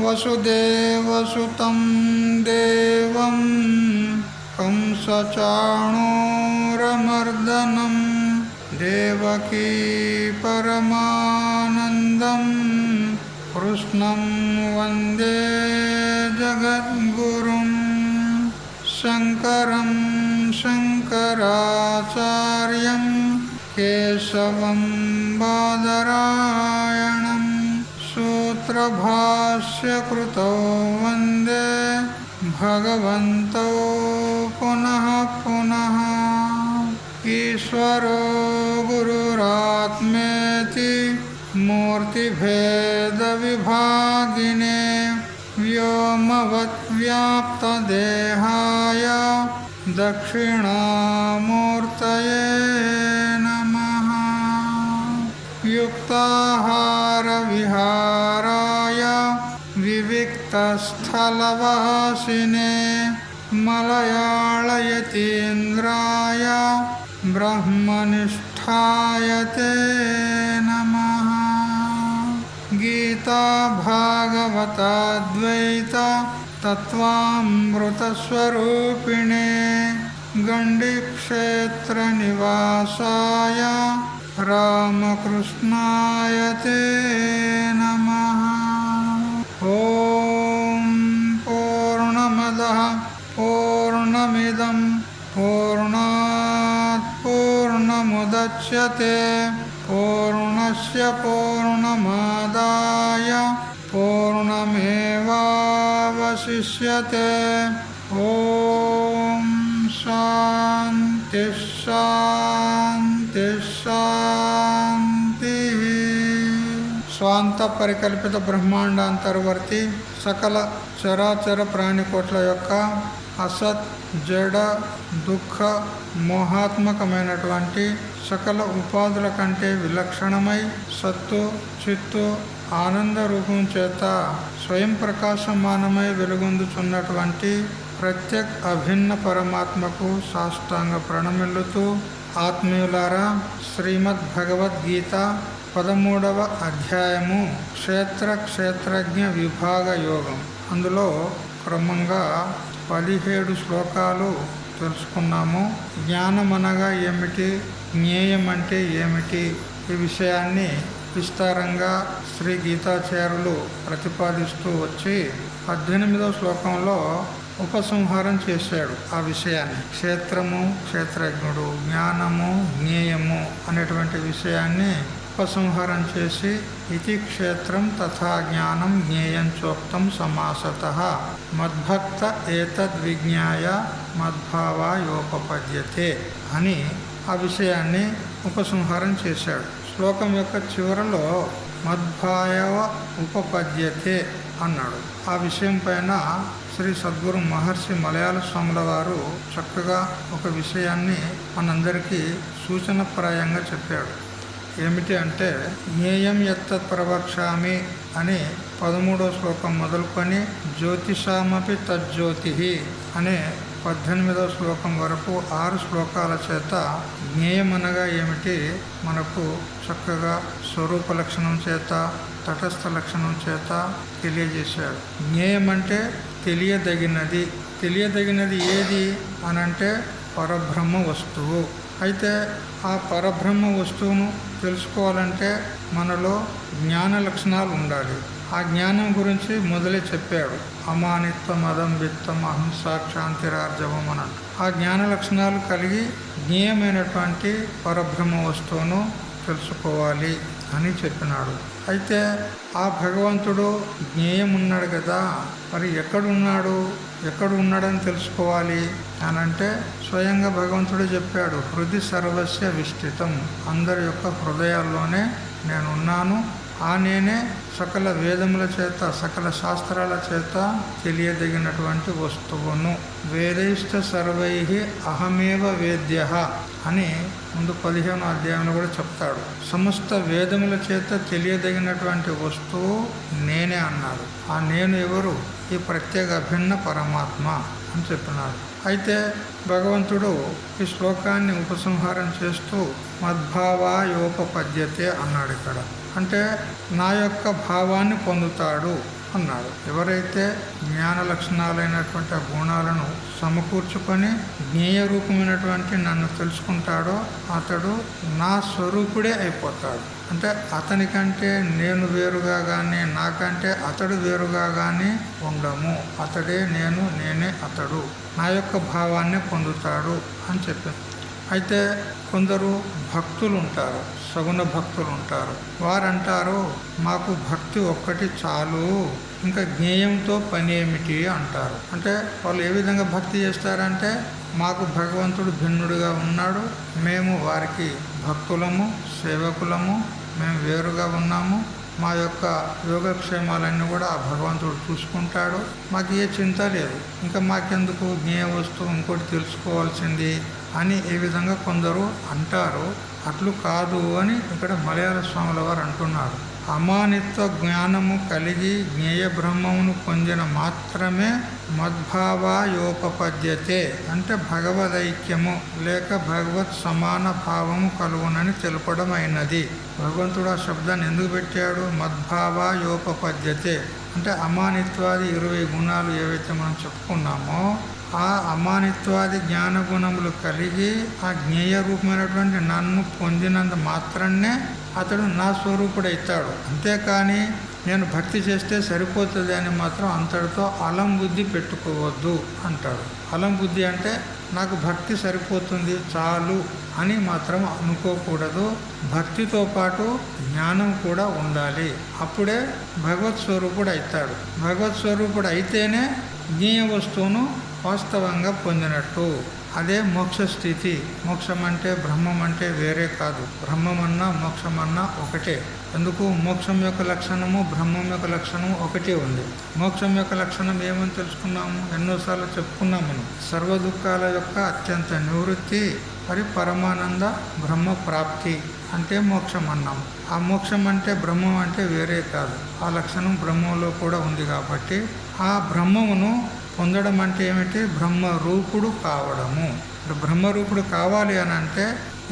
వసుదేవసుతం దేవం కంసచాణూరమర్దనం దేవకీ పరమానందం కృష్ణం వందే జగద్గురుం శంకరం శంకరాచార్యం కేశవం బాదరాయణం సూత్రభాష్యకృతో వందే భగవంతో పునః పునః. ఈశ్వరో గురురాత్మేతి మూర్తిభేదవిభాగినే వ్యోమవద్వ్యాప్తదేహాయ దక్షిణామూర్తయే నమః. యుక్తాహారవిహారాయ వివిక్తస్థలవాసినే మలయాళయతీంద్రాయ బ్రహ్మనిష్ఠాయ తే నమః. గీతా భాగవతాద్వైత తత్వామృతస్వరూపిణే గండిక్షేత్రనివాసాయ రామకృష్ణాయ తే నమః. ఓం పూర్ణమదః పూర్ణమిదం పూర్ణాత్ పూర్ణముదచ్యతే పూర్ణస్య పూర్ణమాదాయ పూర్ణమేవావశిష్యతే. ఓం శాంతి శాంతి శాంతి. స్వాంత పరికల్పిత బ్రహ్మాండాంతర్వర్తి సకల చరాచర ప్రాణికోట్ల యొక్క అసత్ జడ దుఃఖ మోహాత్మకమైనటువంటి సకల ఉపాధుల కంటే విలక్షణమై సత్తు చిత్తు ఆనంద రూపం చేత స్వయం ప్రకాశమానమై వెలుగొందుచున్నటువంటి ప్రత్యేక్ అభిన్న పరమాత్మకు సాష్టాంగ ప్రణమిల్లుతూ, ఆత్మీయులారా, శ్రీమద్ భగవద్గీత 13వ అధ్యాయము క్షేత్రజ్ఞ విభాగ యోగం. అందులో క్రమంగా 17 శ్లోకాలు తెలుసుకున్నాము. జ్ఞానం అనగా ఏమిటి, జ్ఞేయం అంటే ఏమిటి, ఈ విషయాన్ని విస్తారంగా శ్రీ గీతాచార్యులు ప్రతిపాదిస్తూ వచ్చి 18వ శ్లోకంలో ఉపసంహారం చేశాడు ఆ విషయాన్ని. క్షేత్రము, క్షేత్రజ్ఞుడు, జ్ఞానము, జ్ఞేయము అనేటువంటి విషయాన్ని ఉపసంహారం చేసి ఇతి క్షేత్రం తథా జ్ఞానం జ్ఞేయం చోక్తం సమాసతః మద్భక్త ఏతద్విజ్ఞాయ మద్భావాయోపపద్యతే అని ఆ విషయాన్ని ఉపసంహారం చేశాడు. శ్లోకం యొక్క చివరలో మద్భావ ఉపపద్యతే అన్నాడు. ఆ విషయం పైన శ్రీ సద్గురు మహర్షి మలయాళ స్వాముల వారు చక్కగా ఒక విషయాన్ని మనందరికీ సూచనప్రాయంగా చెప్పాడు. ఏమిటి అంటే, జ్ఞేయం యత్తత్ ప్రవక్ష్యామి అని 13వ శ్లోకం మొదలుకొని జ్యోతిషామపి తజ్జ్యోతి అనే 18వ శ్లోకం వరకు 6 శ్లోకాల చేత జ్ఞేయం అనగా ఏమిటి మనకు చక్కగా స్వరూప లక్షణం చేత తటస్థ లక్షణం చేత తెలియజేశాడు. జ్ఞేయం అంటే తెలియదగినది. తెలియదగినది ఏది అనంటే పరబ్రహ్మ వస్తువు. అయితే ఆ పరబ్రహ్మ వస్తువును తెలుసుకోవాలంటే మనలో జ్ఞాన లక్షణాలు ఉండాలి. ఆ జ్ఞానం గురించి మొదలే చెప్పాడు. అమానిత్వం, అదంబిత్వం, అహింసా, క్షాంతిరార్జవం అన్నట్టు. ఆ జ్ఞాన లక్షణాలు కలిగి జ్ఞేయమైనటువంటి పరబ్రహ్మ వస్తువును తెలుసుకోవాలి అని చెప్పినాడు. అయితే ఆ భగవంతుడు జ్ఞేయం ఉన్నాడు కదా, మరి ఎక్కడున్నాడు, ఎక్కడ ఉన్నాడని తెలుసుకోవాలి అనంటే స్వయంగా భగవంతుడు చెప్పాడు. హృది సర్వస్య విష్ఠితం, అందరి యొక్క హృదయాల్లోనే నేనున్నాను, ఆ నేనే సకల వేదముల చేత సకల శాస్త్రాల చేత తెలియదగినటువంటి వస్తువును. వేదైష్ట సర్వై అహమేవ వేద్య అని ముందు 15వ అధ్యాయంలో కూడా చెప్తాడు. సమస్త వేదముల చేత తెలియదగినటువంటి వస్తువు నేనే అన్నాడు. ఆ నేను ఎవరు? ఈ ప్రత్యేక అభిన్న పరమాత్మ అని చెప్పినాడు. అయితే భగవంతుడు ఈ శ్లోకాన్ని ఉపసంహారం చేస్తూ మద్భావాయోపపద్యతే అన్నాడు. ఇక్కడ అంటే నా యొక్క భావాన్ని పొందుతాడు అన్నాడు. ఎవరైతే జ్ఞాన లక్షణాలైనటువంటి ఆ గుణాలను సమకూర్చుకొని జ్ఞేయ రూపమైనటువంటి నన్ను తెలుసుకుంటాడో అతడు నా స్వరూపుడే అయిపోతాడు. అంటే అతనికంటే నేను వేరుగా కానీ నాకంటే అతడు వేరుగా కానీ ఉండము. అతడే నేను, నేనే అతడు. నా యొక్క భావాన్ని పొందుతాడు అని చెప్పింది. అయితే కొందరు భక్తులు ఉంటారు, సగుణ భక్తులు ఉంటారు. వారంటారు మాకు భక్తి ఒక్కటి చాలు, ఇంకా జ్ఞేయంతో పని ఏమిటి అంటారు. అంటే వాళ్ళు ఏ విధంగా భక్తి చేస్తారంటే మాకు భగవంతుడు భిన్నుడిగా ఉన్నాడు, మేము వారికి భక్తులము, సేవకులము, మేము వేరుగా ఉన్నాము, మా యొక్క యోగక్షేమాలన్నీ కూడా ఆ భగవంతుడు చూసుకుంటాడు, మాకు ఏ చింత లేదు, ఇంకా మాకెందుకు జ్ఞేయ వస్తువు ఇంకోటి తెలుసుకోవాల్సింది అని ఈ విధంగా కొందరు అంటారు. అట్లు కాదు అని ఇక్కడ మలయాళ స్వాముల వారు అంటున్నారు. అమానిత్వ జ్ఞానము కలిగి జ్ఞేయ బ్రహ్మమును పొందిన మాత్రమే మద్భావాయోపపద్యతే అంటే భగవదైక్యము లేక భగవత్ సమాన భావము కలుగునని తెలపడం అయినది. భగవంతుడు ఆ శబ్దాన్ని ఎందుకు పెట్టాడు? మద్భావాయోపపద్యతే అంటే అమానిత్వాది 20 గుణాలు ఏవైతే మనం చెప్పుకున్నామో ఆ అమానిత్వాది జ్ఞాన గుణములు కలిగి ఆ జ్ఞేయ రూపమైనటువంటి నన్ను పొందినంత మాత్రాన్నే అతడు నా స్వరూపుడైతాడు. అంతేకాని నేను భక్తి చేస్తే సరిపోతుంది అని మాత్రం అంతటితో అలం బుద్ధి పెట్టుకోవద్దు అంటాడు. అలం బుద్ధి అంటే నాకు భక్తి సరిపోతుంది చాలు అని మాత్రం అనుకోకూడదు. భక్తితో పాటు జ్ఞానం కూడా ఉండాలి. అప్పుడే భగవత్ స్వరూపుడు అవుతాడు. భగవత్ స్వరూపుడు అయితేనే జ్ఞేయ వస్తువును వాస్తవంగా పొందినట్టు. అదే మోక్ష స్థితి. మోక్షం అంటే బ్రహ్మం అంటే వేరే కాదు. బ్రహ్మమన్నా మోక్షమన్నా ఒకటే. ఎందుకు? మోక్షం యొక్క లక్షణము బ్రహ్మం యొక్క లక్షణము ఒకటే ఉంది. మోక్షం యొక్క లక్షణం ఏమని తెలుసుకున్నాము? ఎన్నోసార్లు చెప్పుకున్నాము మనం. సర్వ దుఃఖాల యొక్క అత్యంత నివృత్తి, మరి పరమానంద బ్రహ్మ ప్రాప్తి అంటే మోక్షం అన్నాము. ఆ మోక్షం అంటే బ్రహ్మం అంటే వేరే కాదు. ఆ లక్షణం బ్రహ్మంలో కూడా ఉంది. కాబట్టి ఆ బ్రహ్మమును పొందడం అంటే ఏమిటి? బ్రహ్మరూపుడు కావడము. బ్రహ్మరూపుడు కావాలి అని అంటే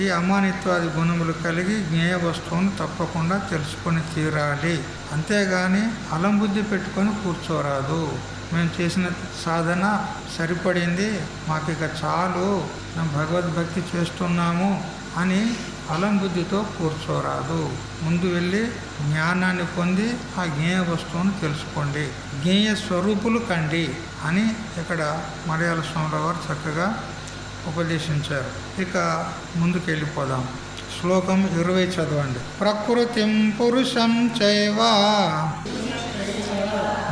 ఈ అమానిత్వాది గుణములు కలిగి జ్ఞేయ వస్తువును తప్పకుండా తెలుసుకొని తీరాలి. అంతేగాని అలంబుద్ధి పెట్టుకొని కూర్చోరాదు. మేము చేసిన సాధన సరిపడింది, మాకు ఇక చాలు, మేము భగవద్భక్తి చేస్తున్నాము అని అలంబుద్ధితో కూర్చోరాదు. ముందు వెళ్ళి జ్ఞానాన్ని పొంది ఆ జ్ఞేయ వస్తువును తెలుసుకోండి, జ్ఞేయ స్వరూపులు కండి అని ఇక్కడ మలయాళ స్వాముల వారు చక్కగా ఉపదేశించారు. ఇక ముందుకు వెళ్ళిపోదాం. శ్లోకం 20 చదవండి. ప్రకృతిం పురుషం చైవ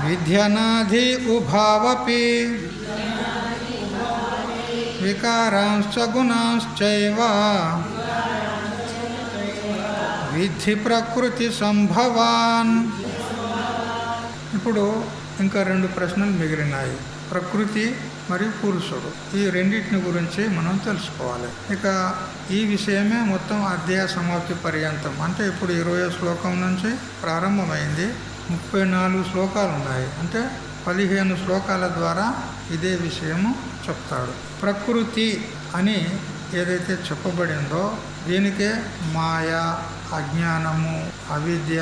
విద్యనాధి ఉభావపి వికారాంశ్చ గుణాశ్చైవ విద్ధి ప్రకృతి సంభవాన్. ఇప్పుడు ఇంకా 2 ప్రశ్నలు మిగిలినాయి. ప్రకృతి మరియు పురుషుడు, ఈ రెండింటిని గురించి మనం తెలుసుకోవాలి. ఇక ఈ విషయమే మొత్తం అధ్యాయ సమాప్తి పర్యంతం. అంటే ఇప్పుడు 20వ శ్లోకం నుంచి ప్రారంభమైంది. 34 శ్లోకాలు ఉన్నాయి. అంటే 15 శ్లోకాల ద్వారా ఇదే విషయము చెప్తాడు. ప్రకృతి అని ఏదైతే చెప్పబడిందో దీనికే మాయ, అజ్ఞానము, అవిద్య,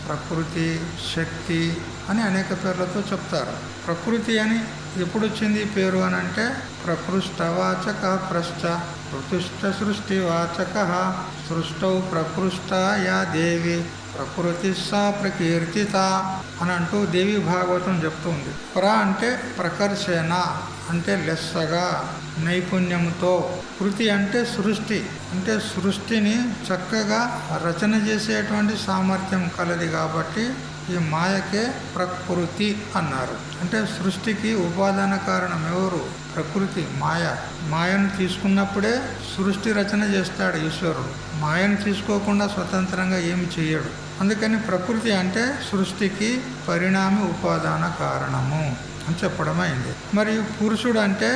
ప్రకృతి, శక్తి అని అనేక పేర్లతో చెప్తారు. ప్రకృతి అని ఎప్పుడు వచ్చింది పేరు అని అంటే ప్రకృష్టవాచక ప్రశ్చ ఋతుష్ట సృష్టివాచక సృష్టౌ ప్రకృష్ట యా దేవి ప్రకృతి సా ప్రకీర్తిత అని అంటూ దేవి భాగవతం చెప్తుంది. అంటే ప్రకర్షణ అంటే లెస్సగా, నైపుణ్యంతో. కృతి అంటే సృష్టి, అంటే సృష్టిని చక్కగా రచన చేసేటువంటి సామర్థ్యం కలది. కాబట్టి ఈ మాయకే ప్రకృతి అన్నారు. అంటే సృష్టికి ఉపాదాన కారణం ఎవరు? ప్రకృతి, మాయ. మాయను తీసుకున్నప్పుడే సృష్టి రచన చేస్తాడు ఈశ్వరుడు. మాయను తీసుకోకుండా స్వతంత్రంగా ఏమి చేయడు. అందుకని ప్రకృతి అంటే సృష్టికి పరిణామి ఉపాదాన కారణము అని చెప్పడం అయింది. మరియు పురుషుడు అంటే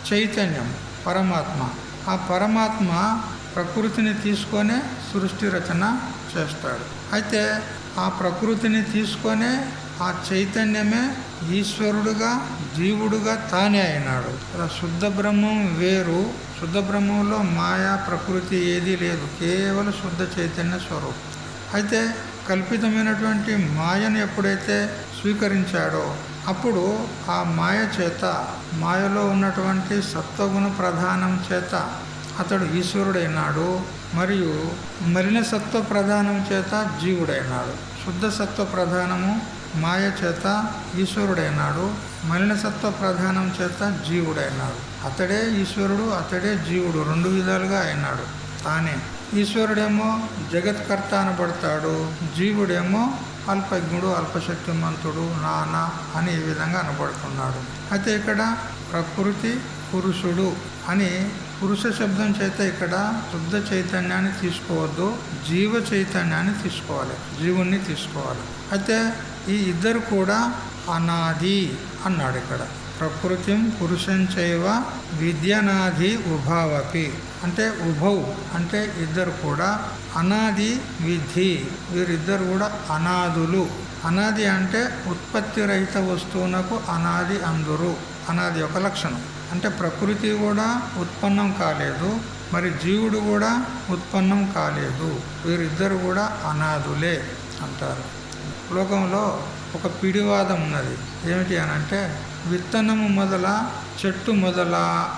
చైతన్యం, పరమాత్మ. ఆ పరమాత్మ ప్రకృతిని తీసుకొనే సృష్టి రచన చేస్తాడు. అయితే ఆ ప్రకృతిని తీసుకొనే ఆ చైతన్యమే ఈశ్వరుడుగా జీవుడుగా తానే అయినాడు. శుద్ధ బ్రహ్మం వేరు. శుద్ధ బ్రహ్మంలో మాయా ప్రకృతి ఏదీ లేదు, కేవలం శుద్ధ చైతన్య స్వరూపం. అయితే కల్పితమైనటువంటి మాయను ఎప్పుడైతే స్వీకరించాడో అప్పుడు ఆ మాయ చేత, మాయలో ఉన్నటువంటి సత్వగుణ ప్రధానం చేత అతడు ఈశ్వరుడైనాడు. మరియు మలిన సత్వ ప్రధానం చేత జీవుడైనాడు. శుద్ధ సత్వ ప్రధానము మాయ చేత ఈశ్వరుడైనాడు, మలిన సత్వ ప్రధానం చేత జీవుడైనాడు. అతడే ఈశ్వరుడు, అతడే జీవుడు, రెండు విధాలుగా అయినాడు తానే. ఈశ్వరుడేమో జగత్కర్త అనబడతాడు, జీవుడేమో అల్పజ్ఞుడు, అల్పశక్తిమంతుడు, నానా అని ఈ విధంగా అనబడుతున్నాడు. అయితే ఇక్కడ ప్రకృతి పురుషుడు అని పురుష శబ్దం చేత ఇక్కడ శుద్ధ చైతన్యాన్ని తీసుకోవద్దు, జీవ చైతన్యాన్ని తీసుకోవాలి, జీవుణ్ణి తీసుకోవాలి. అయితే ఈ ఇద్దరు కూడా అనాది అన్నాడు ఇక్కడ. ప్రకృతిం పురుషంచైవ విద్యనాది ఉభావపి అంటే ఉభౌ అంటే ఇద్దరు కూడా అనాది విధి, వీరిద్దరు కూడా అనాదులు. అనాది అంటే ఉత్పత్తి రహిత వస్తువునకు అనాది అందురు. అనాది ఒక లక్షణం. అంటే ప్రకృతి కూడా ఉత్పన్నం కాలేదు, మరి జీవుడు కూడా ఉత్పన్నం కాలేదు, వీరిద్దరు కూడా అనాదులే అంటారు. లోకంలో ఒక పిడివాదం ఉన్నది. ఏమిటి అని అంటే విత్తనము మొదల చెట్టు మొదల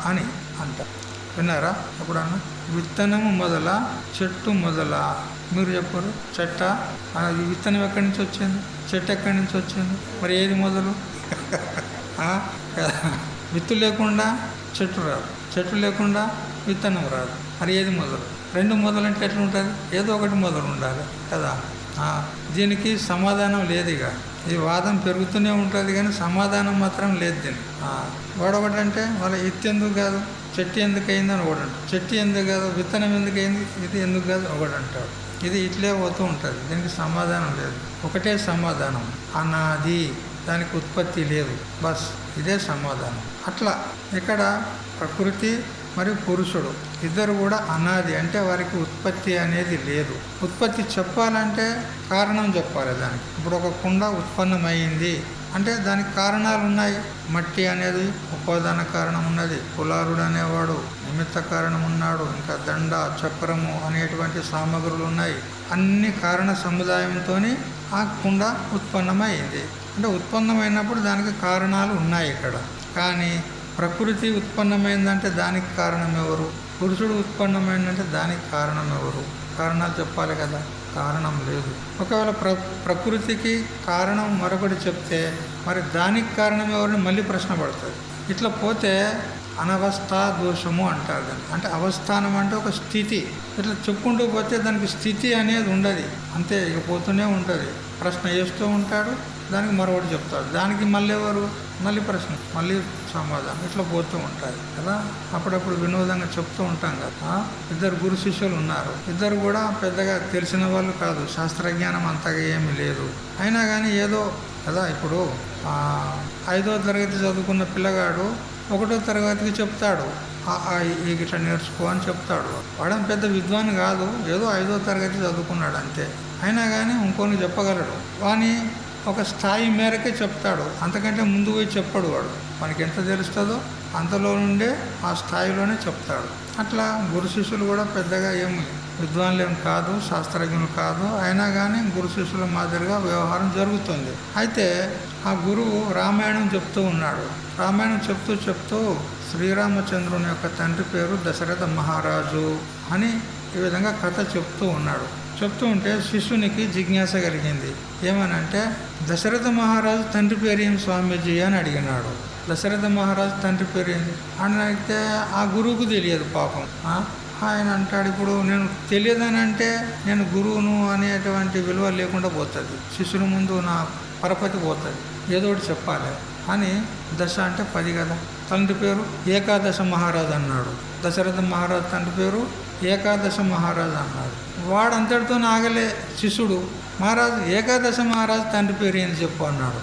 అని అంటారు. విన్నారా ఎప్పుడన్నా? విత్తనము మొదల చెట్టు మొదల. మీరు చెప్పరు చెట్ట, విత్తనం ఎక్కడి నుంచి వచ్చింది, చెట్టు ఎక్కడి నుంచి వచ్చింది, మరి ఏది మొదలు? విత్తు లేకుండా చెట్టు రాదు, చెట్టు లేకుండా విత్తనం రాదు, మరి ఏది మొదలు? రెండు మొదలంటే ఎట్లా ఉంటుంది? ఏదో ఒకటి మొదలు ఉండాలి కదా. దీనికి సమాధానం లేదు. ఇక ఈ వాదం పెరుగుతూనే ఉంటుంది కానీ సమాధానం మాత్రం లేదు దీనికి. వాడొకటంటే వాళ్ళ ఎత్తు ఎందుకు కాదు, చెట్టు ఎందుకు అయిందని ఒకటి అంటాడు, చెట్టు ఎందుకు కాదు, విత్తనం ఎందుకు అయింది, ఇది ఎందుకు కాదు ఒకటి అంటాడు. ఇది ఇట్లే పోతూ ఉంటుంది, దీనికి సమాధానం లేదు. ఒకటే సమాధానం, అనాది, దానికి ఉత్పత్తి లేదు, బస్ ఇదే సమాధానం. అట్లా ఇక్కడ ప్రకృతి మరియు పురుషుడు ఇద్దరు కూడా అనాది అంటే వారికి ఉత్పత్తి అనేది లేదు. ఉత్పత్తి చెప్పాలంటే కారణం చెప్పాలి దానికి. ఇప్పుడు ఒక కుండ ఉత్పన్నమైంది అంటే దానికి కారణాలు ఉన్నాయి. మట్టి అనేది ఉపాదాన కారణం ఉన్నది, కులారుడు అనేవాడు నిమిత్త కారణం ఉన్నాడు, ఇంకా దండ చక్రము అనేటువంటి సామగ్రులు ఉన్నాయి. అన్ని కారణ సముదాయంతో ఆ కుండ ఉత్పన్నమైంది. అంటే ఉత్పన్నమైనప్పుడు దానికి కారణాలు ఉన్నాయి ఇక్కడ. కానీ ప్రకృతి ఉత్పన్నమైందంటే దానికి కారణం ఎవరు? పురుషుడు ఉత్పన్నమైందంటే దానికి కారణం ఎవరు? కారణాలు చెప్పాలి కదా, కారణం లేదు. ఒకవేళ ప్రకృతికి కారణం మరొకటి చెప్తే మరి దానికి కారణం ఎవరిని మళ్ళీ ప్రశ్న పడుతుంది. ఇట్లా పోతే అనవస్థ దోషము అంటారు దాన్ని. అంటే అవస్థానం అంటే ఒక స్థితి. ఇట్లా చెప్పుకుంటూ పోతే దానికి స్థితి అనేది ఉండదు, అంతే. ఇక పోతూనే ఉంటుంది, ప్రశ్న వేస్తూ ఉంటాడు, దానికి మరొకటి చెప్తాడు, దానికి మళ్ళీ ఎవరు, మళ్ళీ ప్రశ్న, మళ్ళీ సమాధానం, ఇట్లా పోతూ ఉంటుంది కదా. అప్పుడప్పుడు వినోదంగా చెప్తూ ఉంటాం కదా. ఇద్దరు గురు శిష్యులు ఉన్నారు, ఇద్దరు కూడా పెద్దగా తెలిసిన వాళ్ళు కాదు, శాస్త్రజ్ఞానం అంతగా ఏమీ లేదు. అయినా కానీ ఏదో కదా. ఇప్పుడు 5వ తరగతి చదువుకున్న పిల్లగాడు 1వ తరగతికి చెప్తాడు, ఇట్లా నేర్చుకో అని చెప్తాడు. వాడేం పెద్ద విద్వాన్ కాదు, ఏదో 5వ తరగతి చదువుకున్నాడు అంతే. అయినా కానీ ఇంకొని చెప్పగలడు. వాని ఒక స్థాయి మేరకే చెప్తాడు, అంతకంటే ముందు పోయి చెప్పడు వాడు. మనకి ఎంత తెలుస్తుందో అంతలో నుండే ఆ స్థాయిలోనే చెప్తాడు. అట్లా గురు శిష్యులు కూడా పెద్దగా ఏమి విద్వాన్లు ఏం కాదు, శాస్త్రజ్ఞులు కాదు. అయినా కానీ గురు శిష్యుల మాదిరిగా వ్యవహారం జరుగుతుంది. అయితే ఆ గురువు రామాయణం చెప్తూ ఉన్నాడు. రామాయణం చెప్తూ శ్రీరామచంద్రుని యొక్క తండ్రి పేరు దశరథ మహారాజు అని ఈ విధంగా కథ చెప్తూ ఉన్నాడు. చెప్తూ ఉంటే శిష్యునికి జిజ్ఞాస కలిగింది. ఏమనంటే దశరథ మహారాజు తండ్రి పేరు ఏం స్వామీజీ అని అడిగినాడు. దశరథ మహారాజు తండ్రి పేరు ఏంది అని అడిగితే ఆ గురువుకు తెలియదు పాపం. ఆయన అంటాడు, ఇప్పుడు నేను తెలియదని అంటే నేను గురువును అనేటువంటి విలువ లేకుండా పోతుంది, శిష్యుల ముందు నా పరపతి పోతుంది, ఏదో ఒకటి చెప్పాలి అని. దశ అంటే 10 కదా. తండ్రి పేరు ఏకాదశ మహారాజు అన్నాడు. దశరథ మహారాజు తండ్రి పేరు ఏకాదశ మహారాజు అన్నాడు. వాడంతటితో ఆగలే శిష్యుడు. మహారాజు ఏకాదశ మహారాజు తండ్రి పేరు ఏంది చెప్పు అన్నాడు.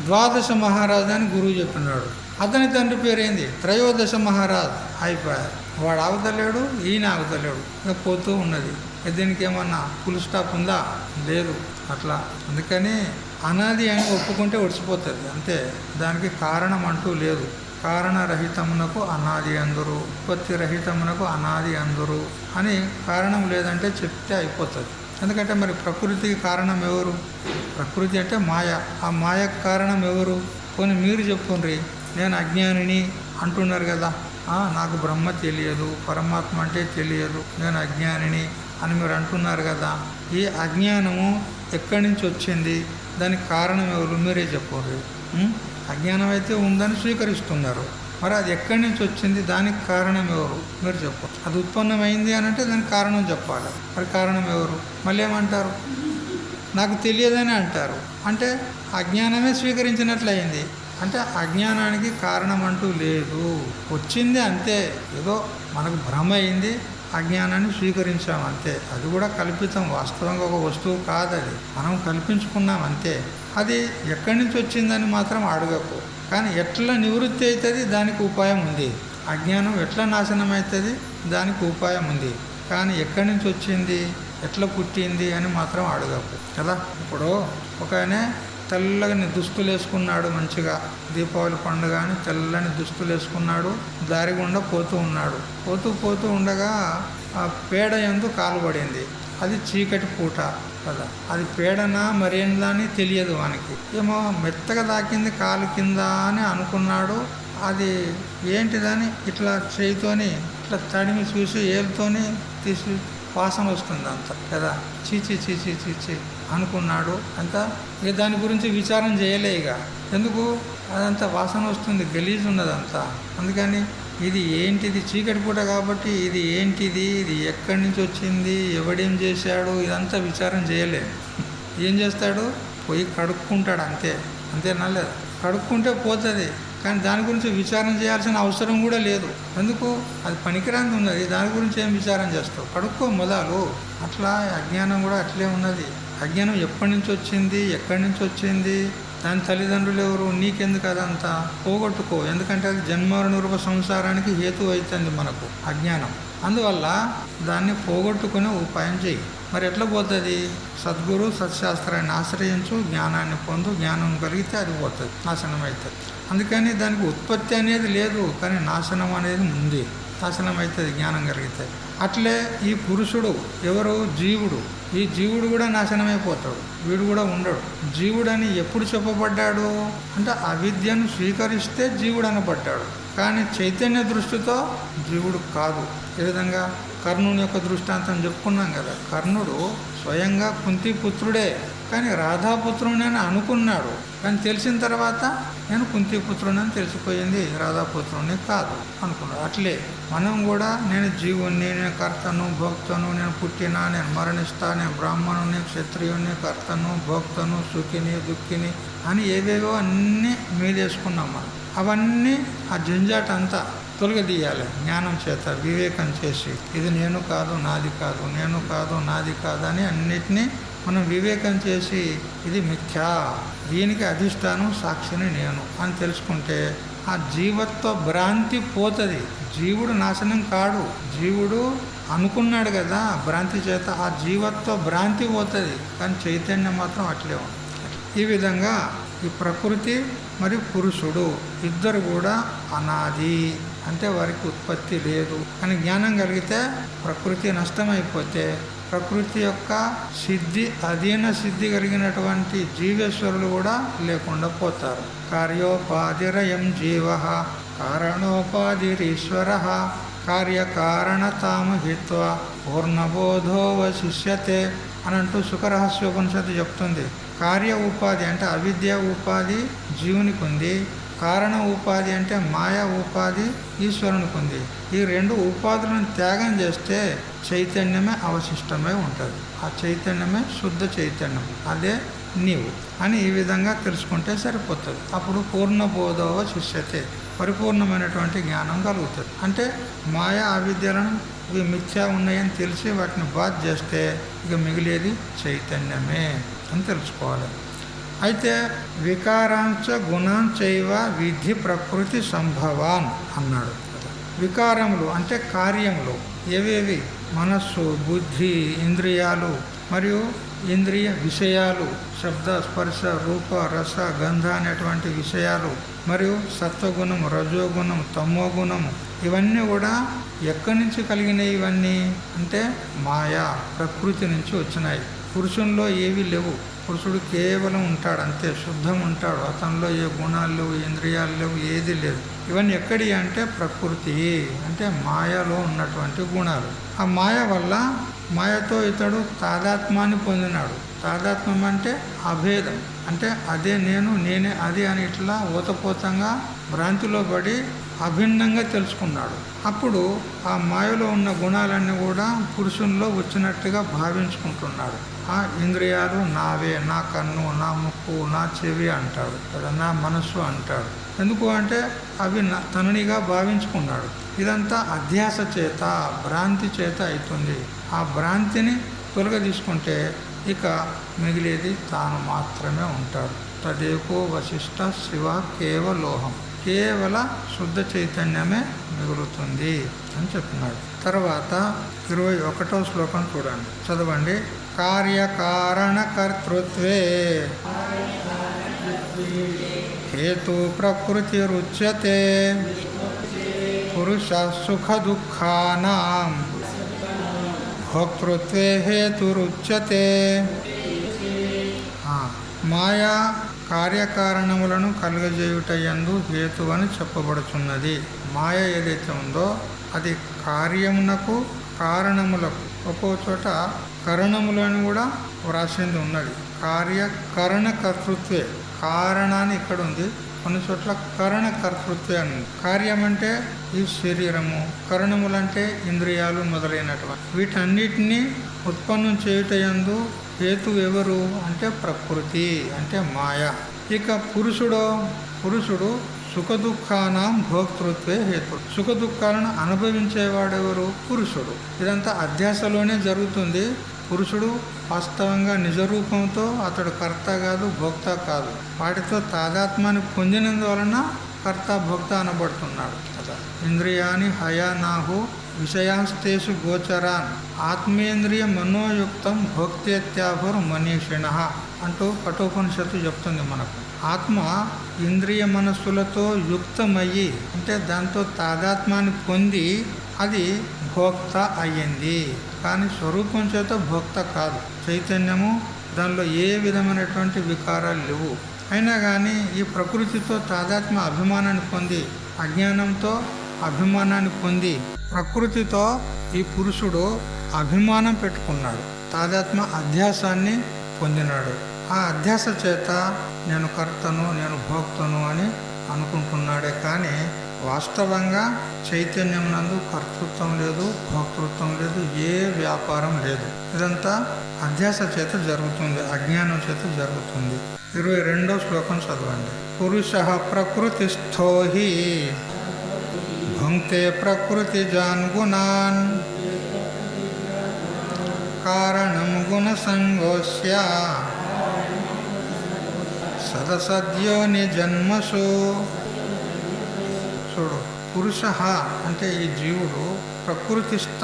ద్వాదశ మహారాజు అని గురువు చెప్పినాడు. అతని తండ్రి పేరు ఏంది? త్రయోదశ మహారాజు. అయిపోయారు. వాడు ఆగుతలేడు, ఈయన ఆగుతలేడు, ఇక పోతూ ఉన్నది. దీనికి ఏమన్నా ఫుల్ స్టాప్ ఉందా? లేదు. అట్లా అందుకని అనాది అని ఒప్పుకుంటే ఒడిచిపోతుంది అంతే. దానికి కారణం అంటూ లేదు. కారణరహితమునకు అనాది అందురు, ఉత్పత్తి రహితమునకు అనాది అందురు అని కారణం లేదంటే చెప్తే అయిపోతుంది. ఎందుకంటే మరి ప్రకృతికి కారణం ఎవరు? ప్రకృతి అంటే మాయ. ఆ మాయకు కారణం ఎవరు? కొన్ని మీరు చెప్పుండ్రి, నేను అజ్ఞానిని అంటున్నారు కదా. నాకు బ్రహ్మ తెలియదు, పరమాత్మ అంటే తెలియదు, నేను అజ్ఞానిని అని మీరు అంటున్నారు కదా. ఈ అజ్ఞానము ఎక్కడి నుంచి వచ్చింది? దానికి కారణం ఎవరు? మీరే చెప్పండి. అజ్ఞానం అయితే ఉందని స్వీకరిస్తున్నారు, మరి అది ఎక్కడి నుంచి వచ్చింది? దానికి కారణం ఎవరు? మీరు చెప్పండి. అది ఉత్పన్నమైంది అని అంటే దానికి కారణం చెప్పాలి. మరి కారణం ఎవరు? మళ్ళీ ఏమంటారు? నాకు తెలియదని అంటారు. అంటే అజ్ఞానమే స్వీకరించినట్లయింది. అంటే అజ్ఞానానికి కారణం అంటూ లేదు, వచ్చింది అంతే. ఏదో మనకు భ్రమ అయింది, అజ్ఞానాన్ని స్వీకరించాం అంతే. అది కూడా కల్పితం, వాస్తవంగా ఒక వస్తువు కాదు, అది మనం కల్పించుకున్నాం అంతే. అది ఎక్కడి నుంచి వచ్చిందని మాత్రం అడగకు. కానీ ఎట్లా నివృత్తి అవుతుంది దానికి ఉపాయం ఉంది. అజ్ఞానం ఎట్లా నాశనం అవుతుంది దానికి ఉపాయం ఉంది. కానీ ఎక్కడి నుంచి వచ్చింది, ఎట్లా పుట్టింది అని మాత్రం అడగకు కదా. ఇప్పుడు ఒక ఆయన తెల్లని దుస్తులు వేసుకున్నాడు, మంచిగా దీపావళి పండుగ అని తెల్లని దుస్తులు వేసుకున్నాడు, దారి గుండా పోతూ ఉన్నాడు. పోతూ ఉండగా ఆ పేడ యందు కాలు పడింది. అది చీకటి పూట కదా, అది పేడనా మరేందా అని తెలియదు వానికి. ఏమో మెత్తగా తాకింది కాలు కింద అని అనుకున్నాడు. అది ఏంటిదని ఇట్లా చేయితోని ఇట్లా తడిమి చూసి ఏలుతోని తీసి వాసన వస్తుంది అంత కదా. చీచి చీచి చీచి అనుకున్నాడు అంతా. ఇక దాని గురించి విచారం చేయలే. ఇక ఎందుకు, అదంతా వాసన వస్తుంది, గలీజ్ ఉన్నదంతా. అందుకని ఇది ఏంటిది, చీకటి పూట కాబట్టి ఇది ఏంటిది, ఇది ఎక్కడి నుంచి వచ్చింది, ఎవడేం చేశాడు, ఇదంతా విచారం చేయలే. ఏం చేస్తాడు? పోయి కడుక్కుంటాడు అంతే. అంతేనా? లేదు, కడుక్కుంటే పోతుంది. కానీ దాని గురించి విచారం చేయాల్సిన అవసరం కూడా లేదు. ఎందుకు? అది పనికిరాంది ఉన్నది, దాని గురించి ఏం విచారం చేస్తావు? కడుక్కో మొదలు. అట్లా అజ్ఞానం కూడా అట్లే ఉన్నది. అజ్ఞానం ఎప్పటి నుంచి వచ్చింది, ఎక్కడి నుంచి వచ్చింది, దాని తల్లిదండ్రులు ఎవరు, నీకెందుకు? అదంతా పోగొట్టుకో. ఎందుకంటే అది జన్మరణ రూప సంసారానికి హేతు అవుతుంది మనకు అజ్ఞానం. అందువల్ల దాన్ని పోగొట్టుకునే ఉపాయం చేయి. మరి ఎట్లా పోతుంది? సద్గురు సత్శాస్త్రాన్ని ఆశ్రయించు, జ్ఞానాన్ని పొందు. జ్ఞానం కలిగితే అది పోతుంది, నాశనం అవుతుంది. అందుకని దానికి ఉత్పత్తి అనేది లేదు, కానీ నాశనం అనేది ఉంది. నాశనం అవుతుంది జ్ఞానం కలిగితే. అట్లే ఈ పురుషుడు ఎవరు? జీవుడు. ఈ జీవుడు కూడా నాశనమైపోతాడు, వీడు కూడా ఉండడు. జీవుడని ఎప్పుడు చెప్పబడ్డాడు అంటే అవిద్యను స్వీకరిస్తే జీవుడు అనబడ్డాడు. కానీ చైతన్య దృష్టితో జీవుడు కాదు. ఏ విధంగా? కర్ణుని యొక్క దృష్టాంతం చెప్పుకున్నాం కదా. కర్ణుడు స్వయంగా కుంతిపుత్రుడే, కానీ రాధాపుత్రుడని అనుకున్నాడు. కానీ తెలిసిన తర్వాత నేను కుంతిపుత్రుడని తెలిసిపోయింది, రాధాపుత్రుడిని కాదు అనుకున్నాడు. అట్లే మనం కూడా నేను జీవుణ్ణి, నేను కర్తను భోక్తను, నేను పుట్టినా, నేను మరణిస్తా, నేను బ్రాహ్మణుని, క్షత్రియుని, కర్తను భోక్తను, సుఖిని దుఃఖిని అని ఏవేవో అన్నీ మీదేసుకున్నాం మనం. అవన్నీ ఆ జంజాట అంతా తొలగదీయాలి జ్ఞానం చేత, వివేకం చేసి. ఇది నేను కాదు, నాది కాదు, నేను కాదు, నాది కాదు అని అన్నిటినీ మనం వివేకం చేసి ఇది మిథ్యా, దీనికి అధిష్టానం సాక్షిని నేను అని తెలుసుకుంటే ఆ జీవత్వ భ్రాంతి పోతుంది. జీవుడు నాశనం కాడు, జీవుడు అనుకున్నాడు కదా భ్రాంతి చేత, ఆ జీవత్వ భ్రాంతి పోతుంది. కానీ చైతన్యం మాత్రం అట్లే ఉంది. ఈ విధంగా ఈ ప్రకృతి మరియు పురుషుడు ఇద్దరు కూడా అనాది, అంటే వారికి ఉత్పత్తి లేదు. కానీ జ్ఞానం కలిగితే ప్రకృతి నష్టమైపోతే ప్రకృతి యొక్క సిద్ధి, అధీన సిద్ధి కలిగినటువంటి జీవేశ్వరులు కూడా లేకుండా పోతారు. కార్యోపాధిరయం జీవ కారణోపాధిరీశ్వర కార్యకారణతాము హిత్వా పూర్ణబోధోవశిష్యతే అని అంటూ సుఖరహస్యోపనిషత్తు చెప్తుంది. కార్య ఉపాధి అంటే అవిద్య ఉపాధి జీవునికి ఉంది, కారణ ఉపాధి అంటే మాయా ఉపాధి ఈశ్వరునికి ఉంది. ఈ రెండు ఉపాధులను త్యాగం చేస్తే చైతన్యమే అవశిష్టమై ఉంటుంది. ఆ చైతన్యమే శుద్ధ చైతన్యం, అదే నీవు అని ఈ విధంగా తెలుసుకుంటే సరిపోతుంది. అప్పుడు పూర్ణబోధవ శిష్యతే పరిపూర్ణమైనటువంటి జ్ఞానం కలుగుతుంది. అంటే మాయా అవిద్యలను ఇవి మిథ్యా ఉన్నాయని తెలిసి వాటిని బాధ చేస్తే ఇక మిగిలేది చైతన్యమే అని తెలుసుకోవాలి. అయితే వికారాంచ గుణాంచైవ విధి ప్రకృతి సంభవాన్ అన్నాడు. వికారములు అంటే కార్యములు ఏవేవి? మనస్సు, బుద్ధి, ఇంద్రియాలు మరియు ఇంద్రియ విషయాలు, శబ్ద, స్పర్శ, రూప, రస, గంధ అనేటువంటి విషయాలు, మరియు సత్వగుణం, రజోగుణం, తమోగుణము, ఇవన్నీ కూడా ఎక్కడి నుంచి కలిగినాయి? ఇవన్నీ అంటే మాయా ప్రకృతి నుంచి వచ్చినాయి. పురుషుల్లో ఏవి లేవు. పురుషుడు కేవలం ఉంటాడు, అంతే, శుద్ధం ఉంటాడు. అతనిలో ఏ గుణాలు లేవు, ఇంద్రియాలు లేవు, ఏది లేదు. ఇవన్నీ ఎక్కడి అంటే ప్రకృతి, అంటే మాయలో ఉన్నటువంటి గుణాలు. ఆ మాయ వల్ల, మాయతో ఇతడు తాదాత్మ్యాన్ని పొందినాడు. తాదాత్మ్యం అంటే అభేదం, అంటే అదే నేను, నేనే అది అని ఇట్లా ఓతపోతంగా భ్రాంతిలో పడి అభిన్నంగా తెలుసుకున్నాడు. అప్పుడు ఆ మాయలో ఉన్న గుణాలన్నీ కూడా పురుషుల్లో వచ్చినట్టుగా భావించుకుంటున్నాడు. ఆ ఇంద్రియాలు నావే, నా కన్ను, నా ముక్కు, నా చెవి అంటాడు కదా, నా మనస్సు అంటాడు. ఎందుకు అంటే అవి తననిగా భావించుకున్నాడు. ఇదంతా అధ్యాస చేత, భ్రాంతి చేత అవుతుంది. ఆ భ్రాంతిని తొలగదీసుకుంటే ఇక మిగిలేది తాను మాత్రమే ఉంటాడు. తదేకో వశిష్ట శివ కేవలోహం, కేవల శుద్ధ చైతన్యమే మిగులుతుంది అని చెప్తున్నాడు. తర్వాత 21వ శ్లోకం చూడండి, చదవండి. కార్యకారణకర్తృత్వే హేతు ప్రకృతి రుచ్యతే పురుష సుఖ దుఃఖానాం భోక్తృత్వే హేతురుచ్యతే. మాయా కార్యకారణములను కలుగజేయుటయందు హేతు అని చెప్పబడుచున్నది. మాయ ఏదైతే ఉందో అది కార్యమునకు, కారణములకు, ఒక్కో చోట కరణములను కూడా వ్రాసింది ఉన్నది. కార్యకరణ కర్తృత్వే, కారణాన్ని ఇక్కడ ఉంది, కొన్ని చోట్ల కరణ కర్తృత్వే అని. కార్యం అంటే ఈ శరీరము, కరణములంటే ఇంద్రియాలు మొదలైనటువంటి వీటన్నిటినీ ఉత్పన్నం చేయుటయందు హేతు ఎవరు అంటే ప్రకృతి, అంటే మాయ. ఇక పురుషుడు సుఖ దుఃఖానం భోక్తృత్వే హేతు, సుఖ దుఃఖాలను అనుభవించేవాడెవరు? పురుషుడు. ఇదంతా అధ్యాసలోనే జరుగుతుంది. పురుషుడు వాస్తవంగా నిజరూపంతో అతడు కర్త కాదు, భోక్త కాదు. వాటితో తాదాత్మ్యాన్ని పొందినందువలన కర్త, భోక్త అనబడుతున్నాడు కదా. ఇంద్రియాని హయానాహు విషయాస్తేషు గోచరాన్ ఆత్మేంద్రియ మనోయుక్తం భోక్తేత్యాహుర్ మనీషిణ అంటూ కఠోపనిషత్తు చెప్తుంది మనకు. ఆత్మ ఇంద్రియ మనస్సులతో యుక్తమయ్యి, అంటే దాంతో తాదాత్మ్యాన్ని పొంది అది భోక్త అయ్యింది. కానీ స్వరూపం చేత భోక్త కాదు. చైతన్యము, దానిలో ఏ విధమైనటువంటి వికారాలు లేవు. అయినా కానీ ఈ ప్రకృతితో తాదాత్మ్య అభిమానాన్ని పొంది, అజ్ఞానంతో అభిమానాన్ని పొంది, ప్రకృతితో ఈ పురుషుడు అభిమానం పెట్టుకున్నాడు, తాదాత్మ్య అధ్యాసాన్ని పొందినాడు. ఆ అధ్యాస చేత నేను కర్తను, నేను భోక్తను అని అనుకుంటున్నాడే కానీ వాస్తవంగా చైతన్యం నందు కర్తృత్వం లేదు, భోక్తృత్వం లేదు, ఏ వ్యాపారం లేదు. ఇదంతా అధ్యాస చేత జరుగుతుంది, అజ్ఞానం చేత జరుగుతుంది. 22వ శ్లోకం చదవండి. పురుషః ప్రకృతిస్థో హి భుంక్తే ప్రకృతిజాన్ గుణాన్ కారణం గుణసంగోస్య సదసద్యోని జన్మసు. చూడు, పురుష అంటే ఈ జీవుడు, ప్రకృతిస్థ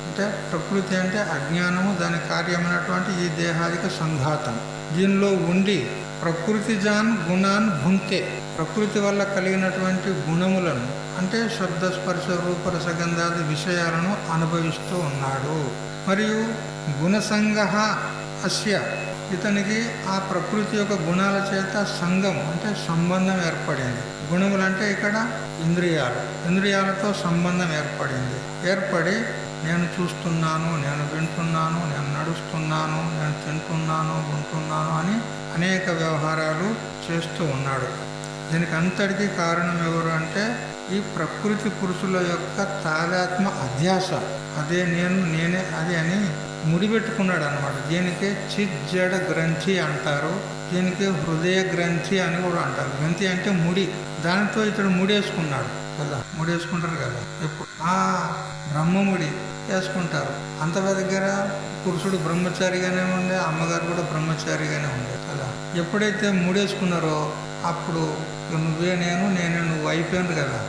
అంటే ప్రకృతి అంటే అజ్ఞానము, దాని కార్యమైనటువంటి ఈ దేహాదిక సంఘాతం, దీనిలో ఉండి ప్రకృతిజాన్ గుణాన్ భుంక్తే, ప్రకృతి వల్ల కలిగినటువంటి గుణములను అంటే శబ్ద, స్పర్శ, రూప, రసగంధాది విషయాలను అనుభవిస్తూ ఉన్నాడు. మరియు గుణసంగ అస్య, ఇతనికి ఆ ప్రకృతి యొక్క గుణాల చేత సంగం అంటే సంబంధం ఏర్పడింది. గుణములు అంటే ఇక్కడ ఇంద్రియాలు, ఇంద్రియాలతో సంబంధం ఏర్పడి నేను చూస్తున్నాను, నేను వింటున్నాను, నేను నడుస్తున్నాను, నేను తింటున్నాను, ఉంటున్నాను అని అనేక వ్యవహారాలు చేస్తూ ఉన్నాడు. దీనికి అంతటికీ కారణం ఎవరు అంటే ఈ ప్రకృతి పురుషుల యొక్క తాదాత్మ అధ్యాస. అదే నేను, నేనే అది అని ముడిపెట్టుకున్నాడు అనమాట. దీనికే చిజ్జడ గ్రంథి అంటారు. దీనికి హృదయ గ్రంథి అని కూడా అంటారు. గ్రంథి అంటే ముడి. దానితో ఇతడు ముడేసుకున్నాడు కదా, ముడేసుకుంటారు కదా ఎప్పుడు ఆ బ్రహ్మముడి వేసుకుంటారు. అంత దగ్గర పురుషుడు బ్రహ్మచారిగానే ఉండే, అమ్మగారు కూడా బ్రహ్మచారిగానే ఉండే కదా. ఎప్పుడైతే ముడేసుకున్నారో అప్పుడు నువ్వే నేను, నేనే నువ్వు అయిపోయింది కదా,